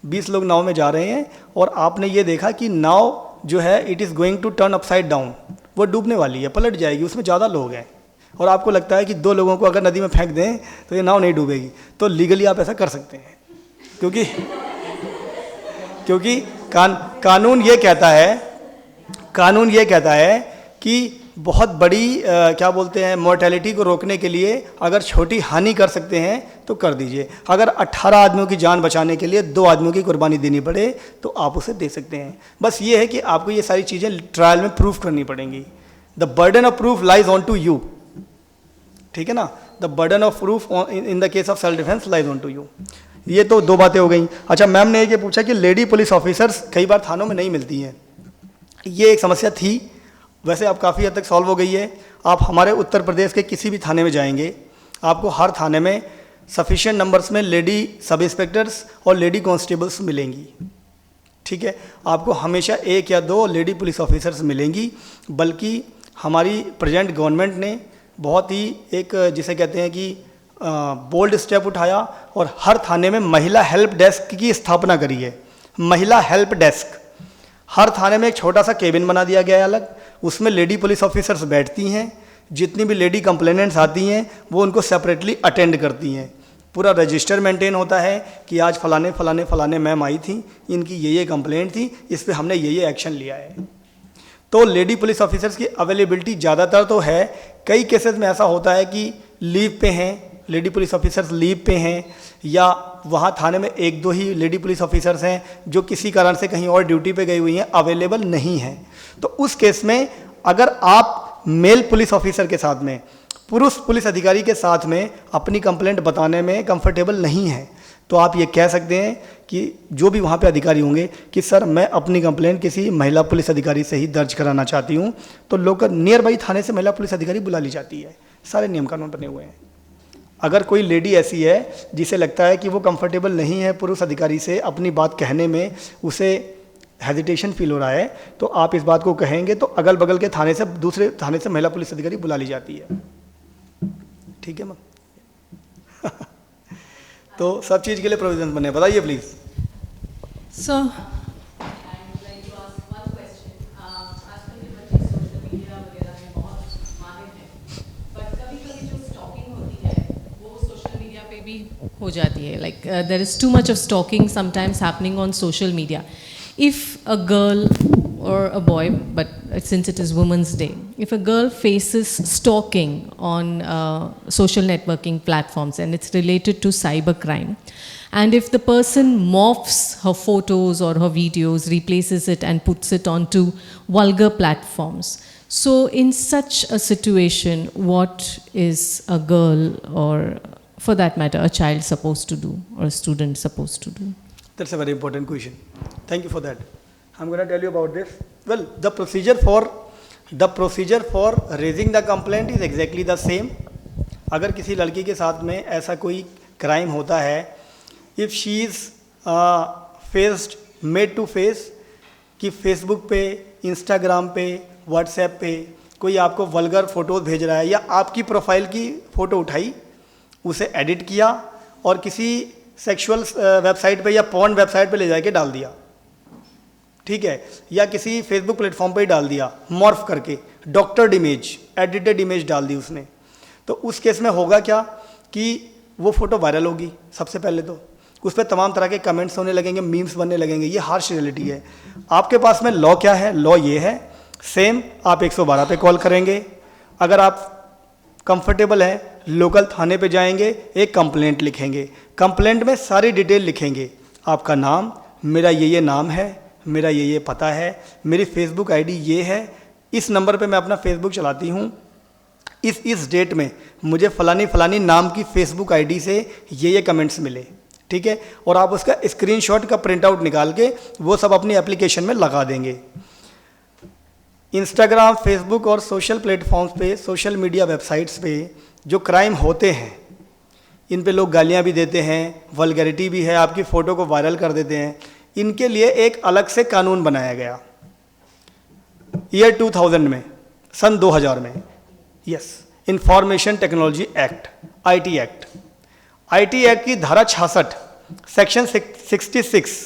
20 लोग नाव में जा रहे हैं और आपने ये देखा कि नाव जो है it is going to turn upside down, वो डूबने वाली है, पलट जाएगी, उसमें ज़्यादा लोग हैं, और आपको लगता है कि 2 लोगों को अगर नदी में फेंक दें तो ये नाव नहीं डूबेगी, तो लीगली आप ऐसा कर सकते हैं, क्योंकि कानून ये कहता है कि बहुत बड़ी क्या बोलते हैं, मोर्टेलिटी को रोकने के लिए अगर छोटी हानि कर सकते हैं तो कर दीजिए। अगर 18 आदमियों की जान बचाने के लिए 2 आदमियों की कुर्बानी देनी पड़े तो आप उसे दे सकते हैं। बस ये है कि आपको ये सारी चीज़ें ट्रायल में प्रूफ करनी पड़ेंगी। The burden of proof lies on to you, ठीक है ना, the burden of proof in the case of self defence lies on to you. ये तो 2 बातें हो गई। अच्छा, मैम ने ये पूछा कि लेडी पुलिस ऑफिसर्स कई बार थानों में नहीं मिलती हैं, ये एक समस्या थी, वैसे अब काफ़ी हद तक सॉल्व हो गई है। आप हमारे उत्तर प्रदेश के किसी भी थाने में जाएंगे, आपको हर थाने में सफिशिएंट नंबर्स में लेडी सब इंस्पेक्टर्स और लेडी कांस्टेबल्स मिलेंगी। ठीक है, आपको हमेशा 1 या 2 लेडी पुलिस ऑफिसर्स मिलेंगी, बल्कि हमारी प्रेजेंट गवर्नमेंट ने बहुत ही एक जिसे कहते हैं कि बोल्ड स्टेप उठाया और हर थाने में महिला हेल्प डेस्क की स्थापना करी है। महिला हेल्प डेस्क, हर थाने में एक छोटा सा केबिन बना दिया गया है अलग, उसमें लेडी पुलिस ऑफिसर्स बैठती हैं, जितनी भी लेडी कंप्लेनेंट्स आती हैं वो उनको सेपरेटली अटेंड करती हैं। पूरा रजिस्टर मेंटेन होता है कि आज फलाने फलाने फलाने मैम आई थी, इनकी ये कंप्लेंट थी, इस पर हमने ये एक्शन लिया है। तो लेडी पुलिस ऑफिसर्स की अवेलेबिलिटी ज़्यादातर तो है। कई केसेस में ऐसा होता है कि लीव पे हैं, लेडी पुलिस ऑफिसर्स लीव पे हैं, या वहाँ थाने में 1-2 ही लेडी पुलिस ऑफिसर्स हैं जो किसी कारण से कहीं और ड्यूटी पे गई हुई हैं, अवेलेबल नहीं हैं। तो उस केस में अगर आप मेल पुलिस ऑफिसर के साथ में, पुरुष पुलिस अधिकारी के साथ में अपनी कंप्लेंट बताने में कंफर्टेबल नहीं है, तो आप ये कह सकते हैं कि जो भी वहाँ पे अधिकारी होंगे कि सर मैं अपनी कंप्लेंट किसी महिला पुलिस अधिकारी से ही दर्ज कराना चाहती हूँ, तो लोकल नियर बाई थाने से महिला पुलिस अधिकारी बुला ली जाती है। सारे नियम कानून बने हुए हैं। अगर कोई लेडी ऐसी है जिसे लगता है कि वो कंफर्टेबल नहीं है पुरुष अधिकारी से अपनी बात कहने में, उसे हेजिटेशन फील हो रहा है, तो आप इस बात को कहेंगे तो अगल बगल के थाने से, दूसरे थाने से महिला पुलिस अधिकारी बुला ली जाती है। ठीक है मैम। तो सब चीज़ के लिए प्रोविजन बने, बताइए प्लीज़। सर, हो जाती है, like there is too much of stalking sometimes happening on social media. If a girl or a boy, but since it is Women's Day, if a girl faces stalking on social networking platforms and it's related to cybercrime, and if the person morphs her photos or her videos, replaces it and puts it onto vulgar platforms, so in such a situation, what is a girl, or for that matter, a child supposed to do, or a student supposed to do? That's a very important question. Thank you for that. I'm going to tell you about this. Well, the procedure for raising the complaint is exactly the same. अगर किसी लड़की के साथ में ऐसा कोई crime होता है, if she is faced made to face कि फेसबुक पे, इंस्टाग्राम पे, व्हाट्सएप पे कोई आपको वल्गर फ़ोटोज़ भेज रहा है या आपकी प्रोफाइल की फ़ोटो उठाई, उसे एडिट किया और किसी सेक्सुअल वेबसाइट पे या पॉर्न वेबसाइट पे ले जाके डाल दिया, ठीक है, या किसी फेसबुक प्लेटफॉर्म पे ही डाल दिया मॉर्फ करके, डॉक्टर्ड इमेज, एडिटेड इमेज डाल दी उसने, तो उस केस में होगा क्या कि वो फ़ोटो वायरल होगी। सबसे पहले तो उस पर तमाम तरह के कमेंट्स होने लगेंगे, मीम्स बनने लगेंगे। ये हार्श रियलिटी है। आपके पास में लॉ क्या है? लॉ ये है, सेम आप 112 पे कॉल करेंगे, अगर आप कंफर्टेबल हैं लोकल थाने पे जाएंगे, एक कंप्लेंट लिखेंगे, कंप्लेंट में सारी डिटेल लिखेंगे, आपका नाम, मेरा ये नाम है, मेरा ये पता है, मेरी फेसबुक आईडी ये है, इस नंबर पे मैं अपना फेसबुक चलाती हूँ, इस डेट में मुझे फलानी फलानी नाम की फेसबुक आईडी से ये कमेंट्स मिले, ठीक है, और आप उसका स्क्रीनशॉट का प्रिंट आउट निकाल के वो सब अपनी एप्लीकेशन में लगा देंगे। इंस्टाग्राम, फेसबुक और सोशल प्लेटफॉर्म्स पे, सोशल मीडिया वेबसाइट्स पे जो क्राइम होते हैं, इन पे लोग गालियाँ भी देते हैं, वल्गैरिटी भी है, आपकी फ़ोटो को वायरल कर देते हैं, इनके लिए एक अलग से कानून बनाया गया ईयर 2000 में, सन 2000 में, yes, information technology act, IT act. IT act की धारा 66 सेक्शन 66,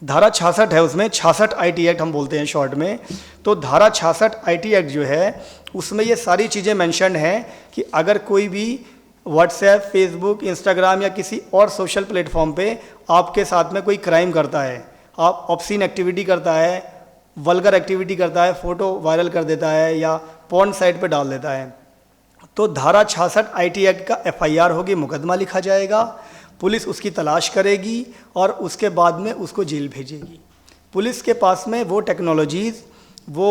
धारा 66 है उसमें, 66 आईटी एक्ट हम बोलते हैं शॉर्ट में। तो धारा 66 आईटी एक्ट जो है उसमें ये सारी चीज़ें मेंशन हैं कि अगर कोई भी व्हाट्सएप, फेसबुक, इंस्टाग्राम या किसी और सोशल प्लेटफॉर्म पे आपके साथ में कोई क्राइम करता है, आप ऑब्सीन एक्टिविटी करता है, वल्गर एक्टिविटी करता है, फ़ोटो वायरल कर देता है या पॉर्न साइट पे डाल देता है, तो धारा 66 आईटी एक्ट का एफआईआर होगी, मुकदमा लिखा जाएगा, पुलिस उसकी तलाश करेगी और उसके बाद में उसको जेल भेजेगी। पुलिस के पास में वो टेक्नोलॉजीज़, वो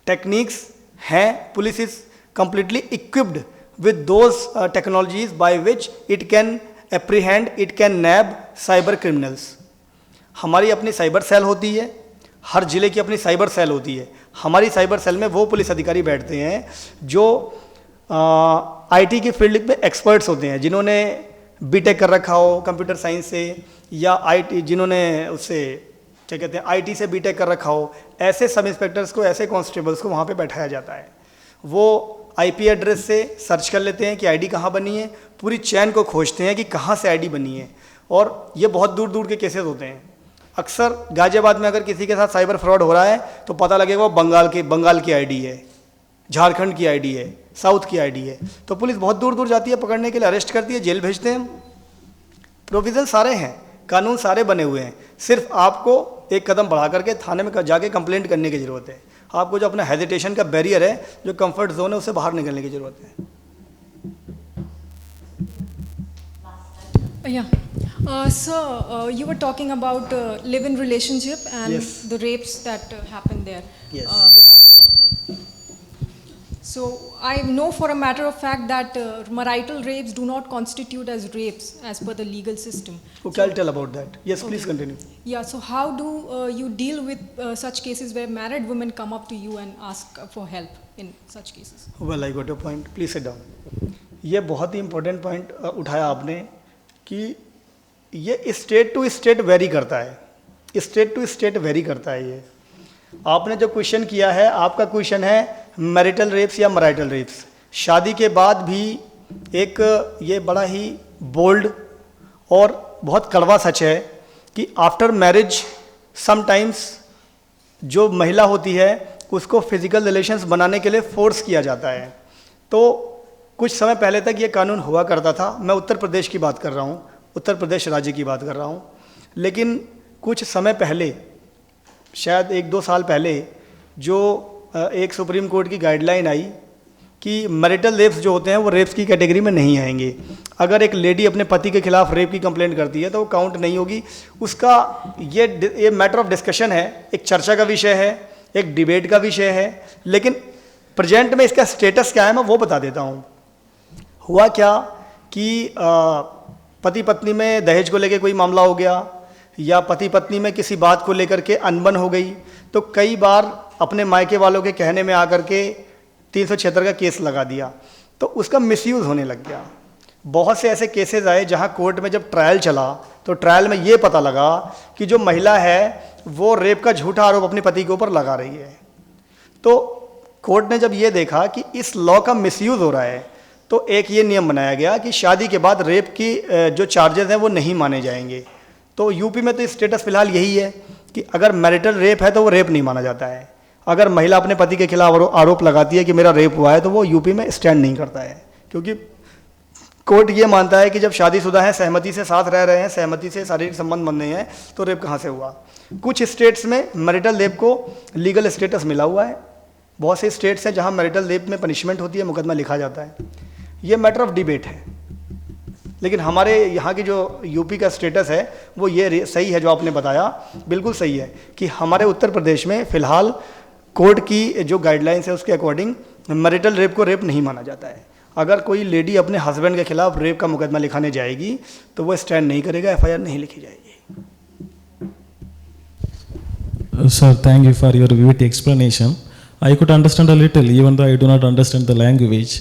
टेक्निक्स हैं, police is completely equipped with those technologies by which it can apprehend, it can nab cyber criminals। हमारी अपनी साइबर सेल होती है, हर ज़िले की अपनी साइबर सेल होती है। हमारी साइबर सेल में वो पुलिस अधिकारी बैठते हैं जो आईटी की फील्ड पे एक्सपर्ट्स होते हैं, जिन्होंने बीटेक कर रखा हो कंप्यूटर साइंस से, या आईटी जिन्होंने उससे क्या कहते हैं आईटी से बीटेक कर रखा हो, ऐसे सब इंस्पेक्टर्स को, ऐसे कॉन्स्टेबल्स को वहाँ पे बैठाया जाता है। वो आईपी एड्रेस से सर्च कर लेते हैं कि आईडी कहाँ बनी है, पूरी चैन को खोजते हैं कि कहाँ से आईडी बनी है, और ये बहुत दूर दूर के केसेस होते हैं। अक्सर गाजियाबाद में अगर किसी के साथ साइबर फ्रॉड हो रहा है तो पता लगेगा वो बंगाल की आईडी है, झारखंड की आईडी है, साउथ की आईडी है, तो पुलिस बहुत दूर दूर जाती है पकड़ने के लिए, अरेस्ट करती है, जेल भेजते हैं। प्रोविज़न सारे हैं, कानून सारे बने हुए हैं, सिर्फ आपको एक कदम बढ़ा करके थाने में जाके कंप्लेंट करने की ज़रूरत है। आपको जो अपना हेजिटेशन का बैरियर है, जो कंफर्ट जोन है, उससे बाहर निकलने की ज़रूरत है। So you were talking about live-in relationship and Yes. the rapes that happen there. Yes. So I know for a matter of fact that marital rapes do not constitute as rapes as per the legal system. Okay, I'll tell about that. Yes, please continue. Yeah, so how do you deal with such cases where married women come up to you and ask for help in such cases? Well, I got your point. Please sit down. ये बहुत ही important point उठाया आपने कि ये state to state very करता है, state to state very करता है। ये आपने जो क्वेश्चन किया है, आपका क्वेश्चन है मैरिटल रेप्स या मैरिटल रेप्स। शादी के बाद भी एक ये बड़ा ही बोल्ड और बहुत कड़वा सच है कि आफ्टर मैरिज समटाइम्स जो महिला होती है उसको फिजिकल रिलेशंस बनाने के लिए फोर्स किया जाता है। तो कुछ समय पहले तक ये कानून हुआ करता था, मैं उत्तर प्रदेश की बात कर रहा हूँ, उत्तर प्रदेश राज्य की बात कर रहा हूँ, लेकिन कुछ समय पहले शायद 1-2 साल पहले जो एक सुप्रीम कोर्ट की गाइडलाइन आई कि मैरिटल रेप्स जो होते हैं वो रेप्स की कैटेगरी में नहीं आएंगे। अगर एक लेडी अपने पति के खिलाफ रेप की कंप्लेंट करती है तो वो काउंट नहीं होगी। उसका ये मैटर ऑफ डिस्कशन है, एक चर्चा का विषय है, एक डिबेट का विषय है, लेकिन प्रेजेंट में इसका स्टेटस क्या है मैं वो बता देता हूँ। हुआ क्या कि पति पत्नी में दहेज को लेकर कोई मामला हो गया या पति पत्नी में किसी बात को लेकर के अनबन हो गई, तो कई बार अपने मायके वालों के कहने में आकर के 376 का केस लगा दिया, तो उसका मिसयूज़ होने लग गया। बहुत से ऐसे केसेस आए जहां कोर्ट में जब ट्रायल चला तो ट्रायल में ये पता लगा कि जो महिला है वो रेप का झूठा आरोप अपने पति के ऊपर लगा रही है। तो कोर्ट ने जब ये देखा कि इस लॉ का मिसयूज़ हो रहा है तो एक ये नियम बनाया गया कि शादी के बाद रेप की जो चार्जेस हैं वो नहीं माने जाएंगे। तो यूपी में तो स्टेटस फिलहाल यही है कि अगर मैरिटल रेप है तो वो रेप नहीं माना जाता है। अगर महिला अपने पति के खिलाफ आरोप लगाती है कि मेरा रेप हुआ है तो वो यूपी में स्टैंड नहीं करता है, क्योंकि कोर्ट ये मानता है कि जब शादीशुदा है, सहमति से साथ रह रहे हैं, सहमति से शारीरिक संबंध बन रहे हैं, तो रेप कहाँ से हुआ। कुछ स्टेट्स में मैरिटल रेप को लीगल स्टेटस मिला हुआ है, बहुत से स्टेट्स हैं जहाँ मैरिटल रेप में पनिशमेंट होती है, मुकदमा लिखा जाता है। ये मैटर ऑफ डिबेट है, लेकिन हमारे यहाँ की जो यूपी का स्टेटस है वो ये सही है, जो आपने बताया बिल्कुल सही है कि हमारे उत्तर प्रदेश में फ़िलहाल कोर्ट की जो गाइडलाइंस है उसके अकॉर्डिंग मैरिटल रेप को रेप नहीं माना जाता है। अगर कोई लेडी अपने हस्बैंड के खिलाफ रेप का मुकदमा लिखाने जाएगी तो वो स्टैंड नहीं करेगा, एफआईआर नहीं लिखी जाएगी। Sir, thank you for your vivid explanation. I could understand a little, even though I do not understand the language.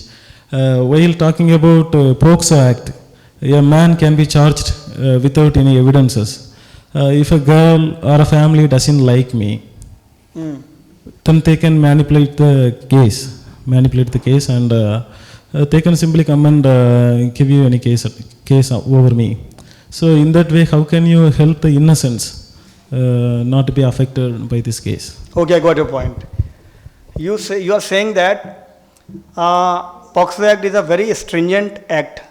While talking about POCSO Act, a man can be charged without any evidences. If a girl or a family doesn't like me, then they can manipulate the case, and they can simply come and give you any case over me. So in that way, how can you help the innocents not to be affected by this case? Okay, I got your point. You are saying that POCSO Act is a very stringent act.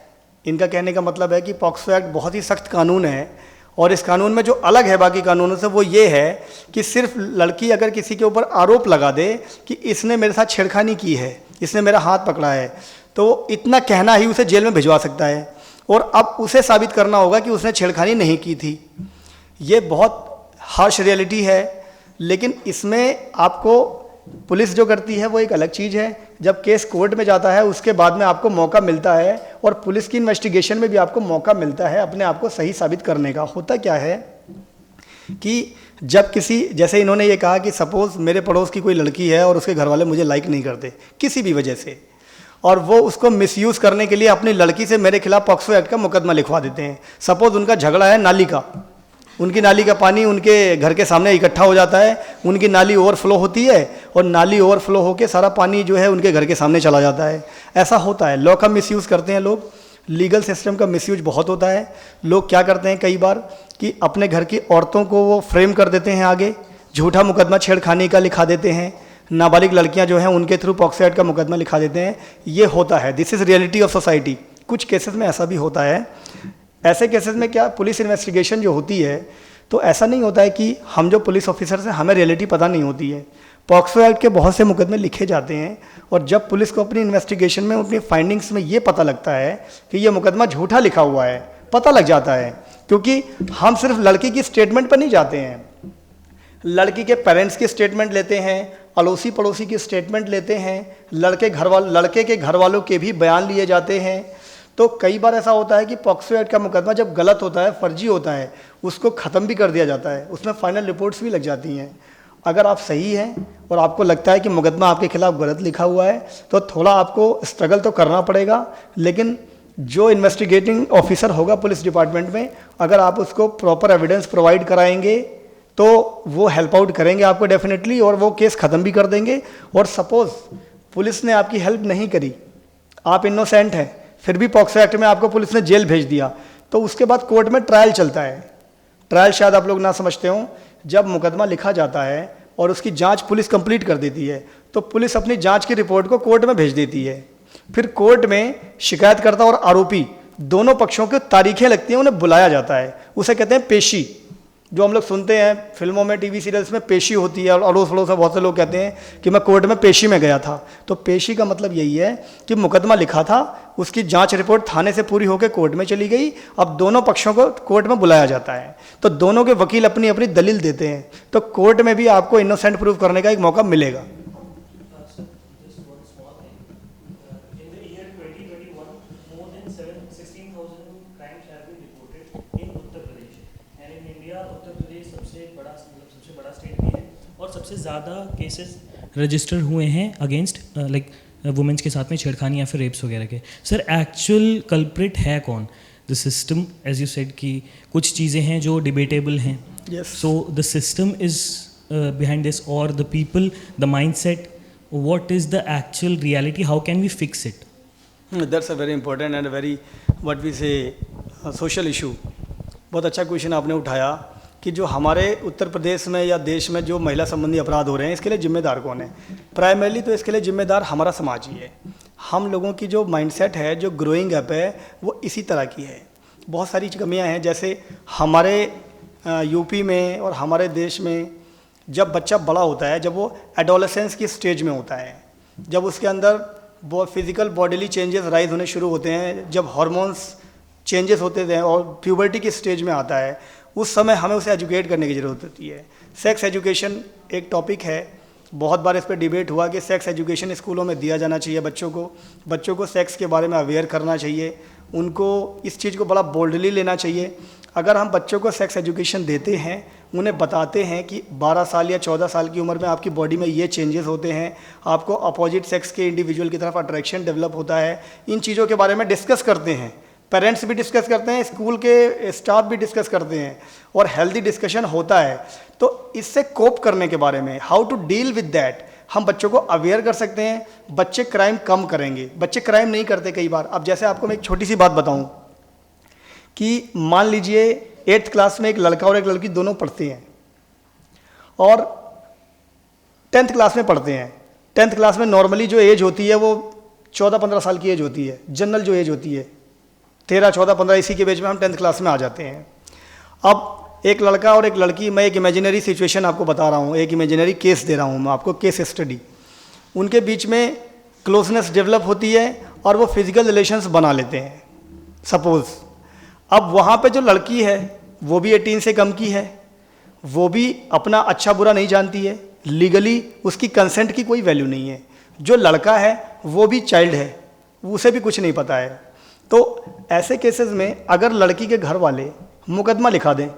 इनका कहने का मतलब है कि POCSO Act बहुत ही सख्त कानून है, और इस कानून में जो अलग है बाकी कानूनों से वो ये है कि सिर्फ लड़की अगर किसी के ऊपर आरोप लगा दे कि इसने मेरे साथ छेड़खानी की है, इसने मेरा हाथ पकड़ा है, तो इतना कहना ही उसे जेल में भिजवा सकता है, और अब उसे साबित करना होगा कि उसने छेड़खानी नहीं की थी। ये बहुत हार्श रियलिटी है, लेकिन इसमें आपको पुलिस जो करती है वो एक अलग चीज़ है। जब केस कोर्ट में जाता है उसके बाद में आपको मौका मिलता है, और पुलिस की इन्वेस्टिगेशन में भी आपको मौका मिलता है अपने आप को सही साबित करने का। होता क्या है कि जब किसी, जैसे इन्होंने ये कहा कि सपोज़ मेरे पड़ोस की कोई लड़की है और उसके घर वाले मुझे लाइक नहीं करते किसी भी वजह से, और वो उसको मिसयूज़ करने के लिए अपनी लड़की से मेरे खिलाफ POCSO एक्ट का मुकदमा लिखवा देते हैं। सपोज़ उनका झगड़ा है नाली का, उनकी नाली का पानी उनके घर के सामने इकट्ठा हो जाता है, उनकी नाली ओवरफ्लो होती है और नाली ओवरफ्लो होकर सारा पानी जो है उनके घर के सामने चला जाता है। ऐसा होता है, लॉ का मिसयूज़ करते हैं लोग, लीगल सिस्टम का मिसयूज बहुत होता है। लोग क्या करते हैं कई बार कि अपने घर की औरतों को वो फ्रेम कर देते हैं, आगे झूठा मुकदमा छेड़खानी का लिखा देते हैं, नाबालिग लड़कियां जो हैं उनके थ्रू POCSO एक्ट का मुकदमा लिखा देते हैं। ये होता है, this is reality of society. कुछ केसेस में ऐसा भी होता है। ऐसे केसेस में क्या पुलिस इन्वेस्टिगेशन जो होती है, तो ऐसा नहीं होता है कि हम जो पुलिस ऑफिसर्स हैं हमें रियलिटी पता नहीं होती है। POCSO एक्ट के बहुत से मुकदमे लिखे जाते हैं, और जब पुलिस को अपनी इन्वेस्टिगेशन में, अपनी फाइंडिंग्स में ये पता लगता है कि ये मुकदमा झूठा लिखा हुआ है, पता लग जाता है, क्योंकि हम सिर्फ लड़की की स्टेटमेंट पर नहीं जाते हैं, लड़की के पेरेंट्स की स्टेटमेंट लेते हैं, अड़ोसी पड़ोसी की स्टेटमेंट लेते हैं, लड़के के घर वालों के भी बयान लिए जाते हैं। तो कई बार ऐसा होता है कि POCSO एक्ट का मुकदमा जब गलत होता है, फर्जी होता है, उसको ख़त्म भी कर दिया जाता है, उसमें फाइनल रिपोर्ट्स भी लग जाती हैं। अगर आप सही हैं और आपको लगता है कि मुकदमा आपके खिलाफ गलत लिखा हुआ है, तो थोड़ा आपको स्ट्रगल तो करना पड़ेगा, लेकिन जो इन्वेस्टिगेटिंग ऑफिसर होगा पुलिस डिपार्टमेंट में, अगर आप उसको प्रॉपर एविडेंस प्रोवाइड कराएंगे तो वो हेल्प आउट करेंगे आपको डेफिनेटली, और वो केस ख़त्म भी कर देंगे। और सपोज़ पुलिस ने आपकी हेल्प नहीं करी, आप इनोसेंट हैं, फिर भी POCSO एक्ट में आपको पुलिस ने जेल भेज दिया, तो उसके बाद कोर्ट में ट्रायल चलता है। ट्रायल शायद आप लोग ना समझते हो, जब मुकदमा लिखा जाता है और उसकी जांच पुलिस कंप्लीट कर देती है, तो पुलिस अपनी जांच की रिपोर्ट को कोर्ट में भेज देती है। फिर कोर्ट में शिकायतकर्ता और आरोपी दोनों पक्षों की तारीखें लगती हैं, उन्हें बुलाया जाता है, उसे कहते हैं पेशी। जो हम लोग सुनते हैं फिल्मों में, टीवी सीरियल्स में, पेशी होती है और अड़ोस पड़ोस में बहुत से लोग कहते हैं कि मैं कोर्ट में पेशी में गया था। तो पेशी का मतलब यही है कि मुकदमा लिखा था, उसकी जांच रिपोर्ट थाने से पूरी होकर कोर्ट में चली गई, अब दोनों पक्षों को कोर्ट में बुलाया जाता है, तो दोनों के वकील अपनी अपनी दलील देते हैं, तो कोर्ट में भी आपको इनोसेंट प्रूव करने का एक मौका मिलेगा। और सबसे ज़्यादा केसेस रजिस्टर हुए हैं अगेंस्ट लाइक वुमेन्स के साथ में छेड़खानी या फिर रेप्स वगैरह के। सर एक्चुअल कल्प्रिट है कौन? The system, as you said कि कुछ चीज़ें हैं जो डिबेटेबल हैं, so the system is behind this or the people, the mindset, what is the actual reality, how can we fix it? That's a very important and very what we say social issue. बहुत अच्छा question आपने उठाया कि जो हमारे उत्तर प्रदेश में या देश में जो महिला संबंधी अपराध हो रहे हैं, इसके लिए जिम्मेदार कौन है? प्राइमरली तो इसके लिए जिम्मेदार हमारा समाज ही है। हम लोगों की जो माइंडसेट है, जो ग्रोइंग अप है, वो इसी तरह की है। बहुत सारी कमियां हैं, जैसे हमारे यूपी में और हमारे देश में जब बच्चा बड़ा होता है, जब वो एडोलेसेंस की स्टेज में होता है, जब उसके अंदर वो फिजिकल बॉडीली चेंजेस राइज होने शुरू होते हैं, जब हार्मोन्स चेंजेस होते हैं और प्यूबर्टी की स्टेज में आता है, उस समय हमें उसे एजुकेट करने की ज़रूरत होती है। सेक्स एजुकेशन एक टॉपिक है, बहुत बार इस पर डिबेट हुआ कि सेक्स एजुकेशन स्कूलों में दिया जाना चाहिए। बच्चों को सेक्स के बारे में अवेयर करना चाहिए, उनको इस चीज़ को बड़ा बोल्डली लेना चाहिए। अगर हम बच्चों को सेक्स एजुकेशन देते हैं, उन्हें बताते हैं कि 12 साल या 14 साल की उम्र में आपकी बॉडी में ये चेंजेस होते हैं, आपको अपोजिट सेक्स के इंडिविजुअल की तरफ अट्रैक्शन डेवलप होता है, इन चीज़ों के बारे में डिस्कस करते हैं, पेरेंट्स भी डिस्कस करते हैं, स्कूल के स्टाफ भी डिस्कस करते हैं और हेल्दी डिस्कशन होता है, तो इससे कोप करने के बारे में, how to deal with that, हम बच्चों को अवेयर कर सकते हैं। बच्चे क्राइम कम करेंगे, बच्चे क्राइम नहीं करते कई बार। अब जैसे आपको मैं एक छोटी सी बात बताऊं कि मान लीजिए 8th क्लास में एक लड़का और एक लड़की दोनों पढ़ते हैं और 10th क्लास में पढ़ते हैं। 10th क्लास में नॉर्मली जो एज होती है वो 14-15 साल की एज होती है, जनरल जो एज होती है 13-14-15, इसी के बीच में हम 10th क्लास में आ जाते हैं। अब एक लड़का और एक लड़की, मैं एक इमेजिनरी सिचुएशन आपको बता रहा हूँ, एक इमेजिनरी केस दे रहा हूँ मैं आपको, केस स्टडी, उनके बीच में क्लोजनेस डेवलप होती है और वो फिजिकल रिलेशंस बना लेते हैं सपोज़। अब वहाँ पे जो लड़की है वो भी 18 से कम की है, वो भी अपना अच्छा बुरा नहीं जानती है, लीगली उसकी कंसेंट की कोई वैल्यू नहीं है। जो लड़का है वो भी चाइल्ड है, उसे भी कुछ नहीं पता है। तो ऐसे केसेस में अगर लड़की के घर वाले मुकदमा लिखा दें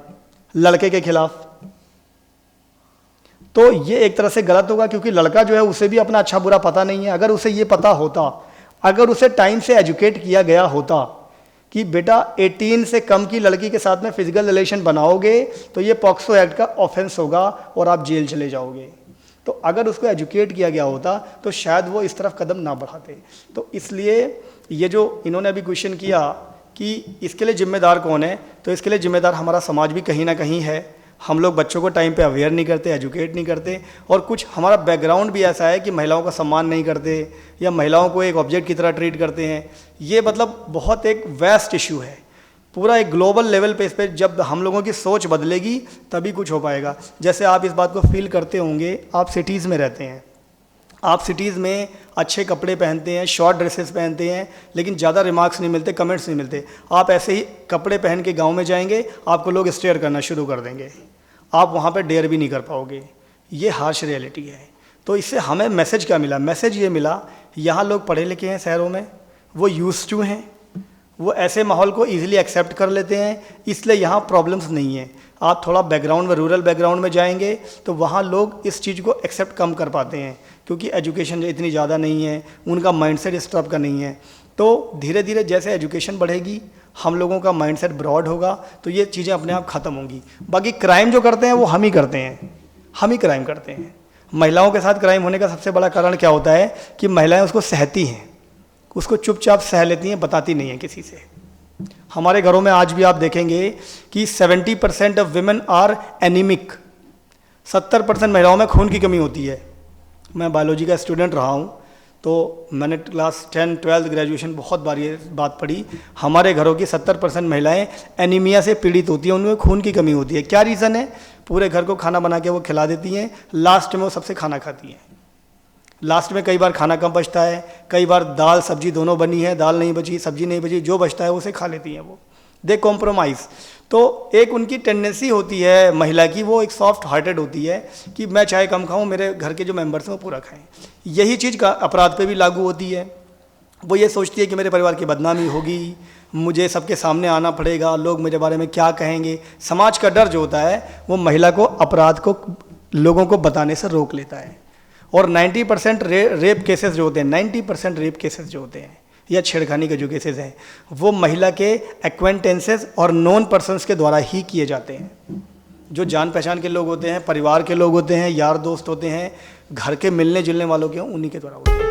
लड़के के खिलाफ, तो ये एक तरह से गलत होगा, क्योंकि लड़का जो है उसे भी अपना अच्छा बुरा पता नहीं है। अगर उसे ये पता होता, अगर उसे टाइम से एजुकेट किया गया होता कि बेटा 18 से कम की लड़की के साथ में फिजिकल रिलेशन बनाओगे तो ये पॉक्सो एक्ट का ऑफेंस होगा और आप जेल चले जाओगे, तो अगर उसको एजुकेट किया गया होता तो शायद वो इस तरफ कदम ना बढ़ाते। तो इसलिए ये जो इन्होंने अभी क्वेश्चन किया कि इसके लिए जिम्मेदार कौन है, तो इसके लिए जिम्मेदार हमारा समाज भी कहीं ना कहीं है। हम लोग बच्चों को टाइम पे अवेयर नहीं करते, एजुकेट नहीं करते, और कुछ हमारा बैकग्राउंड भी ऐसा है कि महिलाओं का सम्मान नहीं करते या महिलाओं को एक ऑब्जेक्ट की तरह ट्रीट करते हैं। ये मतलब बहुत एक वेस्ट इशू है, पूरा एक ग्लोबल लेवल पे। इस पर जब हम लोगों की सोच बदलेगी तभी कुछ हो पाएगा। जैसे आप इस बात को फील करते होंगे, आप सिटीज़ में रहते हैं, आप सिटीज़ में अच्छे कपड़े पहनते हैं, शॉर्ट ड्रेसेस पहनते हैं, लेकिन ज़्यादा रिमार्क्स नहीं मिलते, कमेंट्स नहीं मिलते। आप ऐसे ही कपड़े पहन के गांव में जाएंगे, आपको लोग स्टेयर करना शुरू कर देंगे, आप वहाँ पे डेयर भी नहीं कर पाओगे। ये हार्श रियलिटी है। तो इससे हमें मैसेज क्या मिला? मैसेज ये मिला, यहाँ लोग पढ़े लिखे हैं शहरों में, वो यूज्ड टू हैं, वो ऐसे माहौल को ईजिली एक्सेप्ट कर लेते हैं, इसलिए यहाँ प्रॉब्लम्स नहीं है। आप थोड़ा बैकग्राउंड में, रूरल बैकग्राउंड में जाएंगे तो वहाँ लोग इस चीज़ को एक्सेप्ट कम कर पाते हैं, क्योंकि एजुकेशन इतनी ज़्यादा नहीं है, उनका माइंडसेट इस तरह का नहीं है। तो धीरे धीरे जैसे एजुकेशन बढ़ेगी, हम लोगों का माइंडसेट ब्रॉड होगा, तो ये चीज़ें अपने आप ख़त्म होंगी। बाकी क्राइम जो करते हैं वो हम ही करते हैं, हम ही क्राइम करते हैं। महिलाओं के साथ क्राइम होने का सबसे बड़ा कारण क्या होता है कि महिलाएं उसको सहती हैं, उसको चुपचाप सह लेती हैं, बताती नहीं हैं किसी से। हमारे घरों में आज भी आप देखेंगे कि 70% ऑफ विमेन आर एनीमिक, 70% महिलाओं में खून की कमी होती है। मैं बायोलॉजी का स्टूडेंट रहा हूँ, तो मैंने क्लास 10, 12, ग्रेजुएशन बहुत बार ये बात पढ़ी, हमारे घरों की 70% महिलाएं एनीमिया से पीड़ित होती हैं, उनमें खून की कमी होती है। क्या रीज़न है? पूरे घर को खाना बना के वो खिला देती हैं, लास्ट में वो सबसे खाना खाती हैं। लास्ट में कई बार खाना कम बचता है, कई बार दाल सब्जी दोनों बनी है, दाल नहीं बची, सब्जी नहीं बची, जो बचता है उसे खा लेती हैं वो, दे कॉम्प्रोमाइज़। तो एक उनकी टेंडेंसी होती है महिला की, वो एक सॉफ्ट हार्टेड होती है कि मैं चाहे कम खाऊं, मेरे घर के जो मेंबर्स हैं वो पूरा खाएं। यही चीज़ का अपराध पे भी लागू होती है। वो ये सोचती है कि मेरे परिवार की बदनामी होगी, मुझे सबके सामने आना पड़ेगा, लोग मेरे बारे में क्या कहेंगे। समाज का डर जो होता है वो महिला को अपराध को लोगों को बताने से रोक लेता है। और 90% रेप केसेस जो होते हैं, 90% रेप केसेस जो होते हैं या छेड़खानी के जो केसेस हैं, वो महिला के एक्वेंटेंसेस और नॉन पर्सन्स के द्वारा ही किए जाते हैं। जो जान पहचान के लोग होते हैं, परिवार के लोग होते हैं, यार दोस्त होते हैं, घर के मिलने जुलने वालों के, उन्हीं के द्वारा होते हैं।